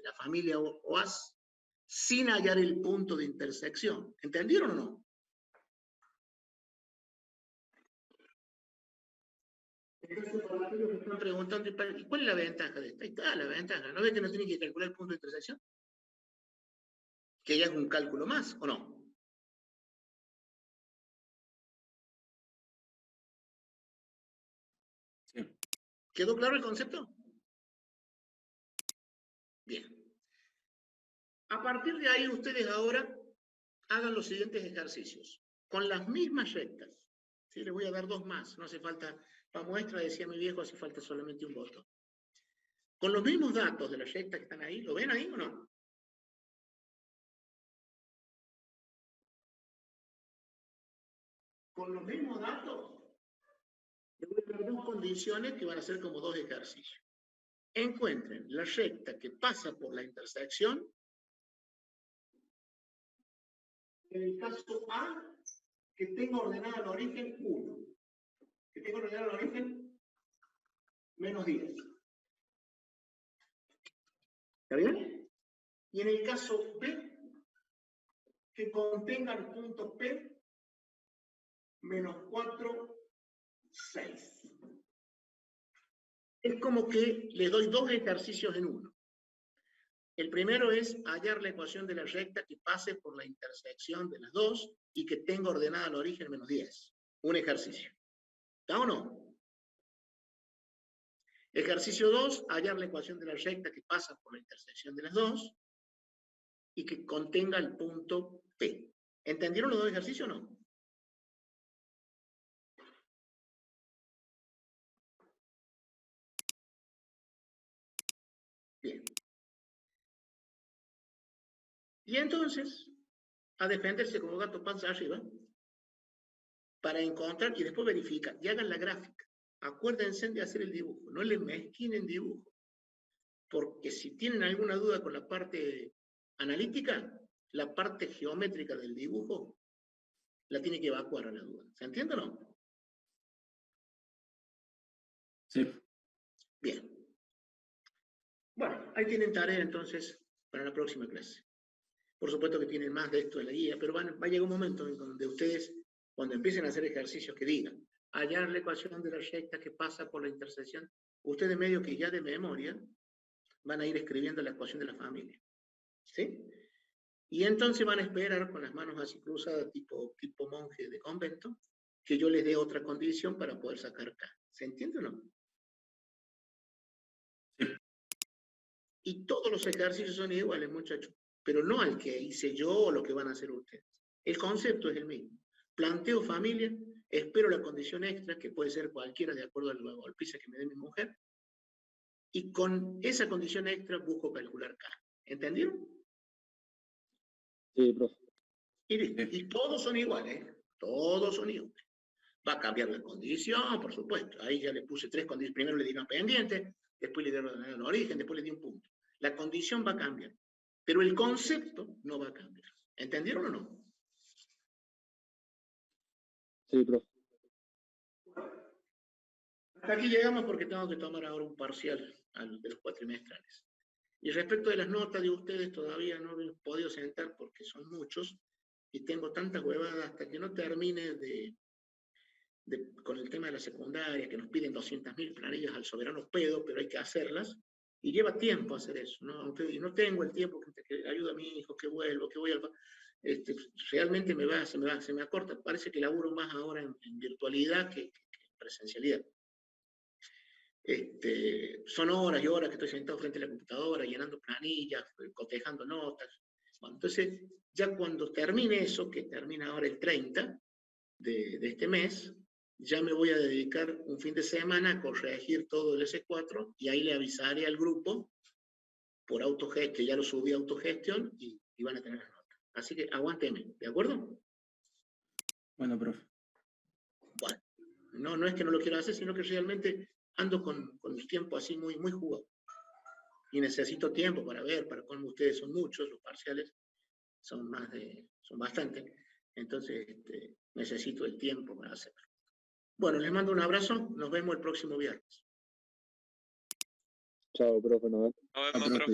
la familia OAS sin hallar el punto de intersección. ¿Entendieron o no? Entonces, para aquellos que están preguntando, ¿y cuál es la ventaja de esta? Ahí está la ventaja. ¿No ve que no tienen que calcular el punto de intersección? Que ya es un cálculo más, ¿o no? Sí. ¿Quedó claro el concepto? Bien. A partir de ahí, ustedes ahora hagan los siguientes ejercicios. Con las mismas rectas. ¿Sí? Les voy a dar 2 más. No hace falta, para muestra, decía mi viejo, hace falta solamente un voto. Con los mismos datos de las rectas que están ahí, ¿lo ven ahí o no? Con los mismos datos, les voy a dar 2 condiciones que van a ser como 2 ejercicios. Encuentren la recta que pasa por la intersección. En el caso A, que tenga ordenada el origen 1. Que tenga ordenado el origen menos 10. ¿Está bien? Y en el caso B, que contenga el punto P menos 4, 6. Es como que le doy 2 ejercicios en uno. El primero es hallar la ecuación de la recta que pase por la intersección de las dos y que tenga ordenada el origen menos 10. Un ejercicio. ¿Está o no? Ejercicio 2, hallar la ecuación de la recta que pasa por la intersección de las dos y que contenga el punto P. ¿Entendieron los 2 ejercicios o no? Bien. Y entonces, a defenderse como gato panza arriba, para encontrar y después verificar y hagan la gráfica. Acuérdense de hacer el dibujo, no le mezquinen dibujo, porque si tienen alguna duda con la parte analítica, la parte geométrica del dibujo la tiene que evacuar a la duda. ¿Se entiende o no? Sí. Bien. Bueno, ahí tienen tarea entonces para la próxima clase. Por supuesto que tienen más de esto en la guía, pero va a llegar un momento en donde ustedes, cuando empiecen a hacer ejercicios que digan, hallar la ecuación de la recta que pasa por la intersección, ustedes medio que ya de memoria van a ir escribiendo la ecuación de la familia. ¿Sí? Y entonces van a esperar con las manos así cruzadas, tipo monje de convento, que yo les dé otra condición para poder sacar K. ¿Se entiende o no? Y todos los ejercicios son iguales, muchachos, pero no al que hice yo o lo que van a hacer ustedes. El concepto es el mismo. Planteo familia, espero la condición extra, que puede ser cualquiera de acuerdo a la golpiza que me dé mi mujer, y con esa condición extra busco calcular K. ¿Entendieron? Sí, profe. Y listo. Y todos son iguales, ¿eh? Todos son iguales. Va a cambiar la condición, por supuesto. Ahí ya le puse 3 condiciones. Primero le di una pendiente, después le di el origen, después le di un punto. La condición va a cambiar, pero el concepto no va a cambiar. ¿Entendieron o no? Sí, profe. Hasta aquí llegamos porque tengo que tomar ahora un parcial de los cuatrimestrales. Y respecto de las notas de ustedes, todavía no me he podido sentar porque son muchos y tengo tantas huevadas hasta que no termine con el tema de la secundaria, que nos piden 200.000 planillas al soberano pedo, pero hay que hacerlas, y lleva tiempo hacer eso, ¿no? Y no tengo el tiempo que ayuda a mi hijo, que vuelvo, que voy al... realmente se me acorta, parece que laburo más ahora en virtualidad que en presencialidad. Son horas y horas que estoy sentado frente a la computadora, llenando planillas, cotejando notas. Bueno, entonces, ya cuando termine eso, que termina ahora el 30 de este mes, ya me voy a dedicar un fin de semana a corregir todo el S4 y ahí le avisaré al grupo por autogestión, que ya lo subí a autogestión y van a tener las notas. Así que aguánteme, ¿de acuerdo? Bueno, profe. Bueno, no es que no lo quiera hacer, sino que realmente ando con el tiempo así muy, muy jugado. Y necesito tiempo para ver, para cómo ustedes son muchos, los parciales son bastante. Entonces, necesito el tiempo para hacerlo. Bueno, les mando un abrazo, nos vemos el próximo viernes. Chao, profe. Nos vemos, profe.